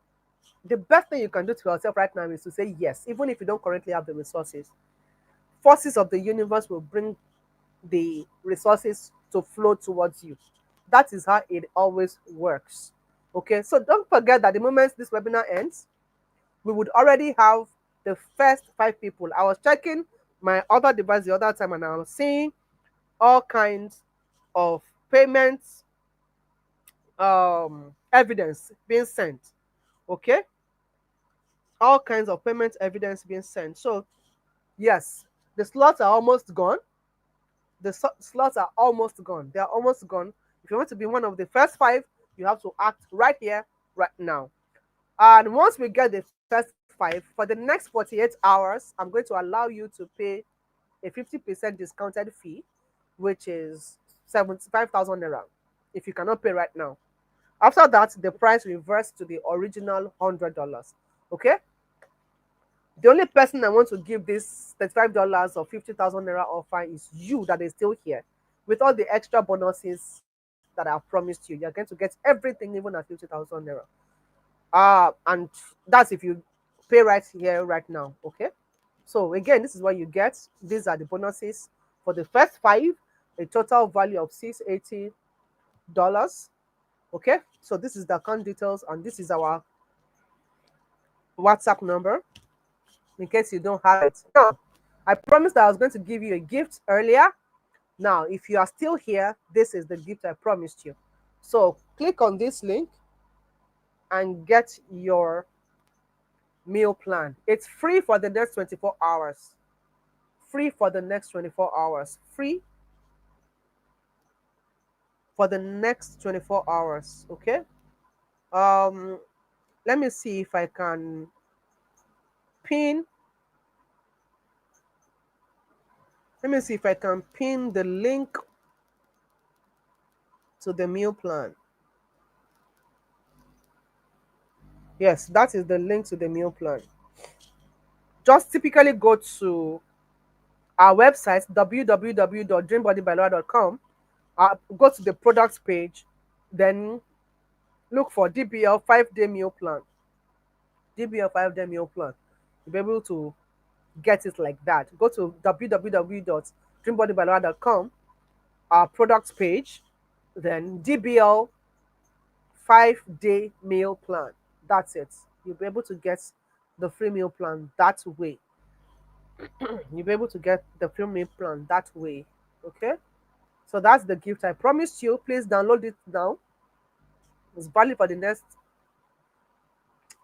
The best thing you can do to yourself right now is to say yes, even if you don't currently have the resources. Forces of the universe will bring the resources to flow towards you. That is how it always works. Okay, so don't forget that the moment this webinar ends, we would already have the first 5 people. I was checking my other device the other time and I was seeing all kinds of payments evidence being sent. Okay, all kinds of payment evidence being sent. So yes, the slots are almost gone. Slots are almost gone. They are almost gone. If you want to be one of the first 5, you have to act right here, right now. And once we get the first 5, for the next 48 hours, I'm going to allow you to pay a 50% discounted fee, which is 75,000 naira, if you cannot pay right now. After that, the price reverts to the original $100. Okay? The only person I want to give this $35 or 50,000 naira offer is you that is still here. With all the extra bonuses that I've promised you, you're going to get everything even at 50,000 naira. And that's if you pay right here, right now. Okay. So again, this is what you get. These are the bonuses for the first 5, a total value of $680. Okay. So this is the account details, and this is our WhatsApp number in case you don't have it. Now, I promised that I was going to give you a gift earlier. Now, if you are still here, this is the gift I promised you. So click on this link and get your meal plan. It's free for the next 24 hours. Free for the next 24 hours. Free for the next 24 hours. Okay. Um, let me see if I can pin. Let me see if I can pin the link to the meal plan. Yes, that is the link to the meal plan. Just typically go to our website, www.dreambodybylaura.com. Go to the products page, then look for DBL 5-day meal plan. DBL 5-day meal plan. You'll be able to get it like that. Go to www.dreambodybylaura.com, our products page, then DBL 5-day meal plan. That's it. You'll be able to get the free meal plan that way. You'll be able to get the free meal plan that way. Okay? So that's the gift I promised you. Please download it now. It's valid for the next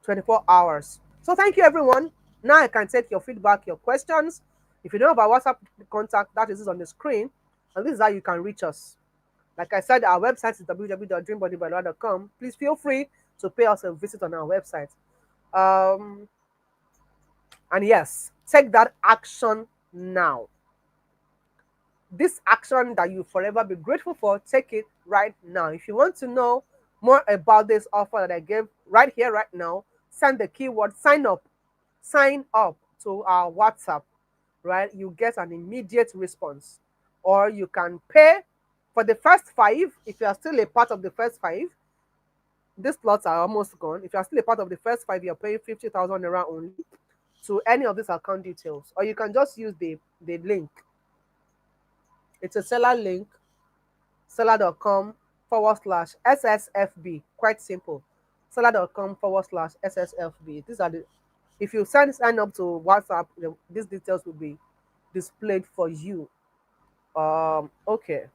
24 hours. So thank you, everyone. Now I can take your feedback, your questions. If you don't have our WhatsApp contact, that is on the screen. And this is how you can reach us. Like I said, our website is www.dreambodybylaura.com. Please feel free to pay us a visit on our website. And yes, take that action now. This action that you forever be grateful for, take it right now. If you want to know more about this offer that I gave right here, right now, send the keyword sign up. Sign up to our WhatsApp, right? You get an immediate response. Or you can pay for the first 5. If you are still a part of the first 5, these slots are almost gone. If you are still a part of the first 5, you're paying 50,000 naira only to any of these account details. Or you can just use the link. It's a seller link, seller.com/SSFB. Quite simple. Seller.com/SSFB. These are the, if you sign up to WhatsApp, these details will be displayed for you. Okay.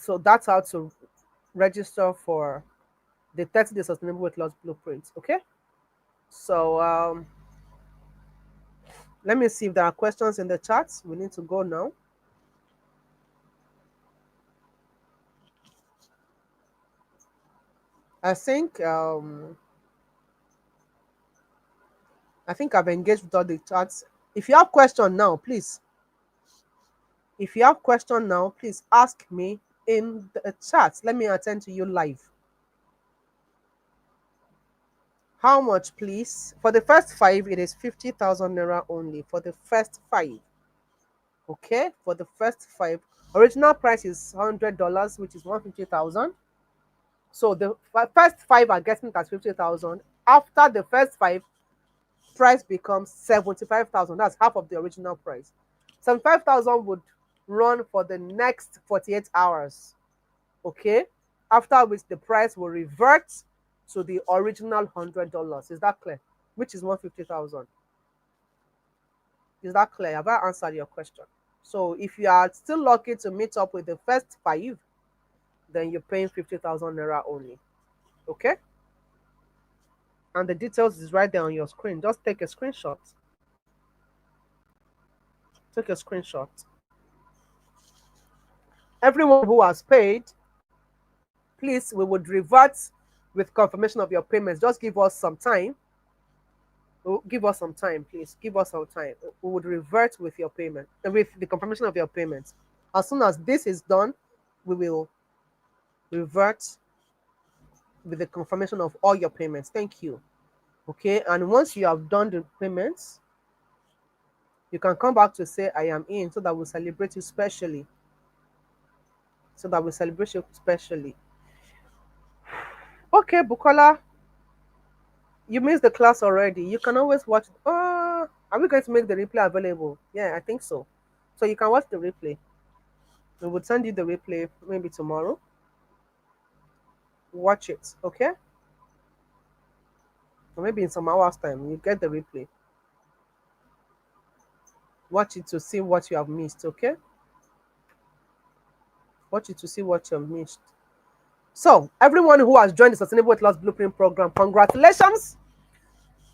So that's how to register for the 30-day sustainable weight loss blueprint. Okay. So let me see if there are questions in the chat. We need to go now. I think um, I think I've engaged with all the chats. If you have question now, please. If you have question now, please ask me in the chat. Let me attend to you live. How much, please? For the first 5, it is 50,000 naira only. For the first 5, okay. For the first 5, original price is $100, which is 150,000. So the first 5 are getting it at 50,000. After the first 5, price becomes 75,000. That's half of the original price. 75,000 would run for the next 48 hours. Okay, after which the price will revert to the original $100. Is that clear? Which is 150,000. Is that clear? Have I answered your question? So if you are still lucky to meet up with the first 5, then you're paying 50,000 naira only. Okay, and the details is right there on your screen. Just take a screenshot. Take a screenshot. Everyone who has paid, please, we would revert with confirmation of your payments. Just give us some time. Give us some time, please. Give us some time. We would revert with your payment, with the confirmation of your payments. As soon as this is done, we will revert with the confirmation of all your payments. Thank you. Okay, and once you have done the payments, you can come back to say I am in, so that we'll celebrate you specially. So that we celebrate you specially. Okay, Bukola, you missed the class already. You can always watch. Are we going to make the replay available? Yeah, I think so. So you can watch the replay. We would send you the replay maybe tomorrow. Watch it, okay? Or maybe in some hours' time, you get the replay. Watch it to see what you have missed, okay? Watch it to see what you have missed. So, everyone who has joined the Sustainable Weight Loss Blueprint program, congratulations.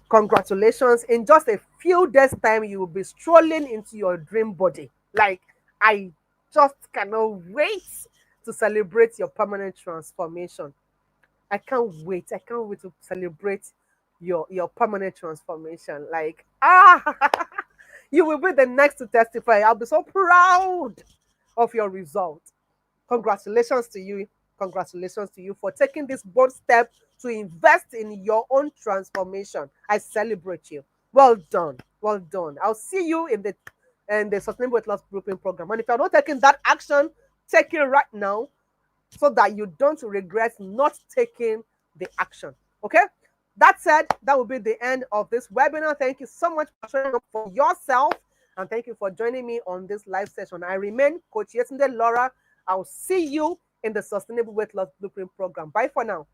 Congratulations. In just a few days' time, you will be strolling into your dream body. Like, I just cannot wait to celebrate your permanent transformation. I can't wait. I can't wait to celebrate your permanent transformation. Like, you will be the next to testify. I'll be so proud of your result. Congratulations to you. Congratulations to you for taking this bold step to invest in your own transformation. I celebrate you. Well done. Well done. I'll see you in the Sustainable Weight Loss Blueprint program. And if you're not taking that action, take it right now so that you don't regret not taking the action. Okay? That said, that will be the end of this webinar. Thank you so much for showing up for yourself, and thank you for joining me on this live session. I remain Coach Yetunde Laura. I'll see you in the Sustainable Weight Loss Blueprint program. Bye for now.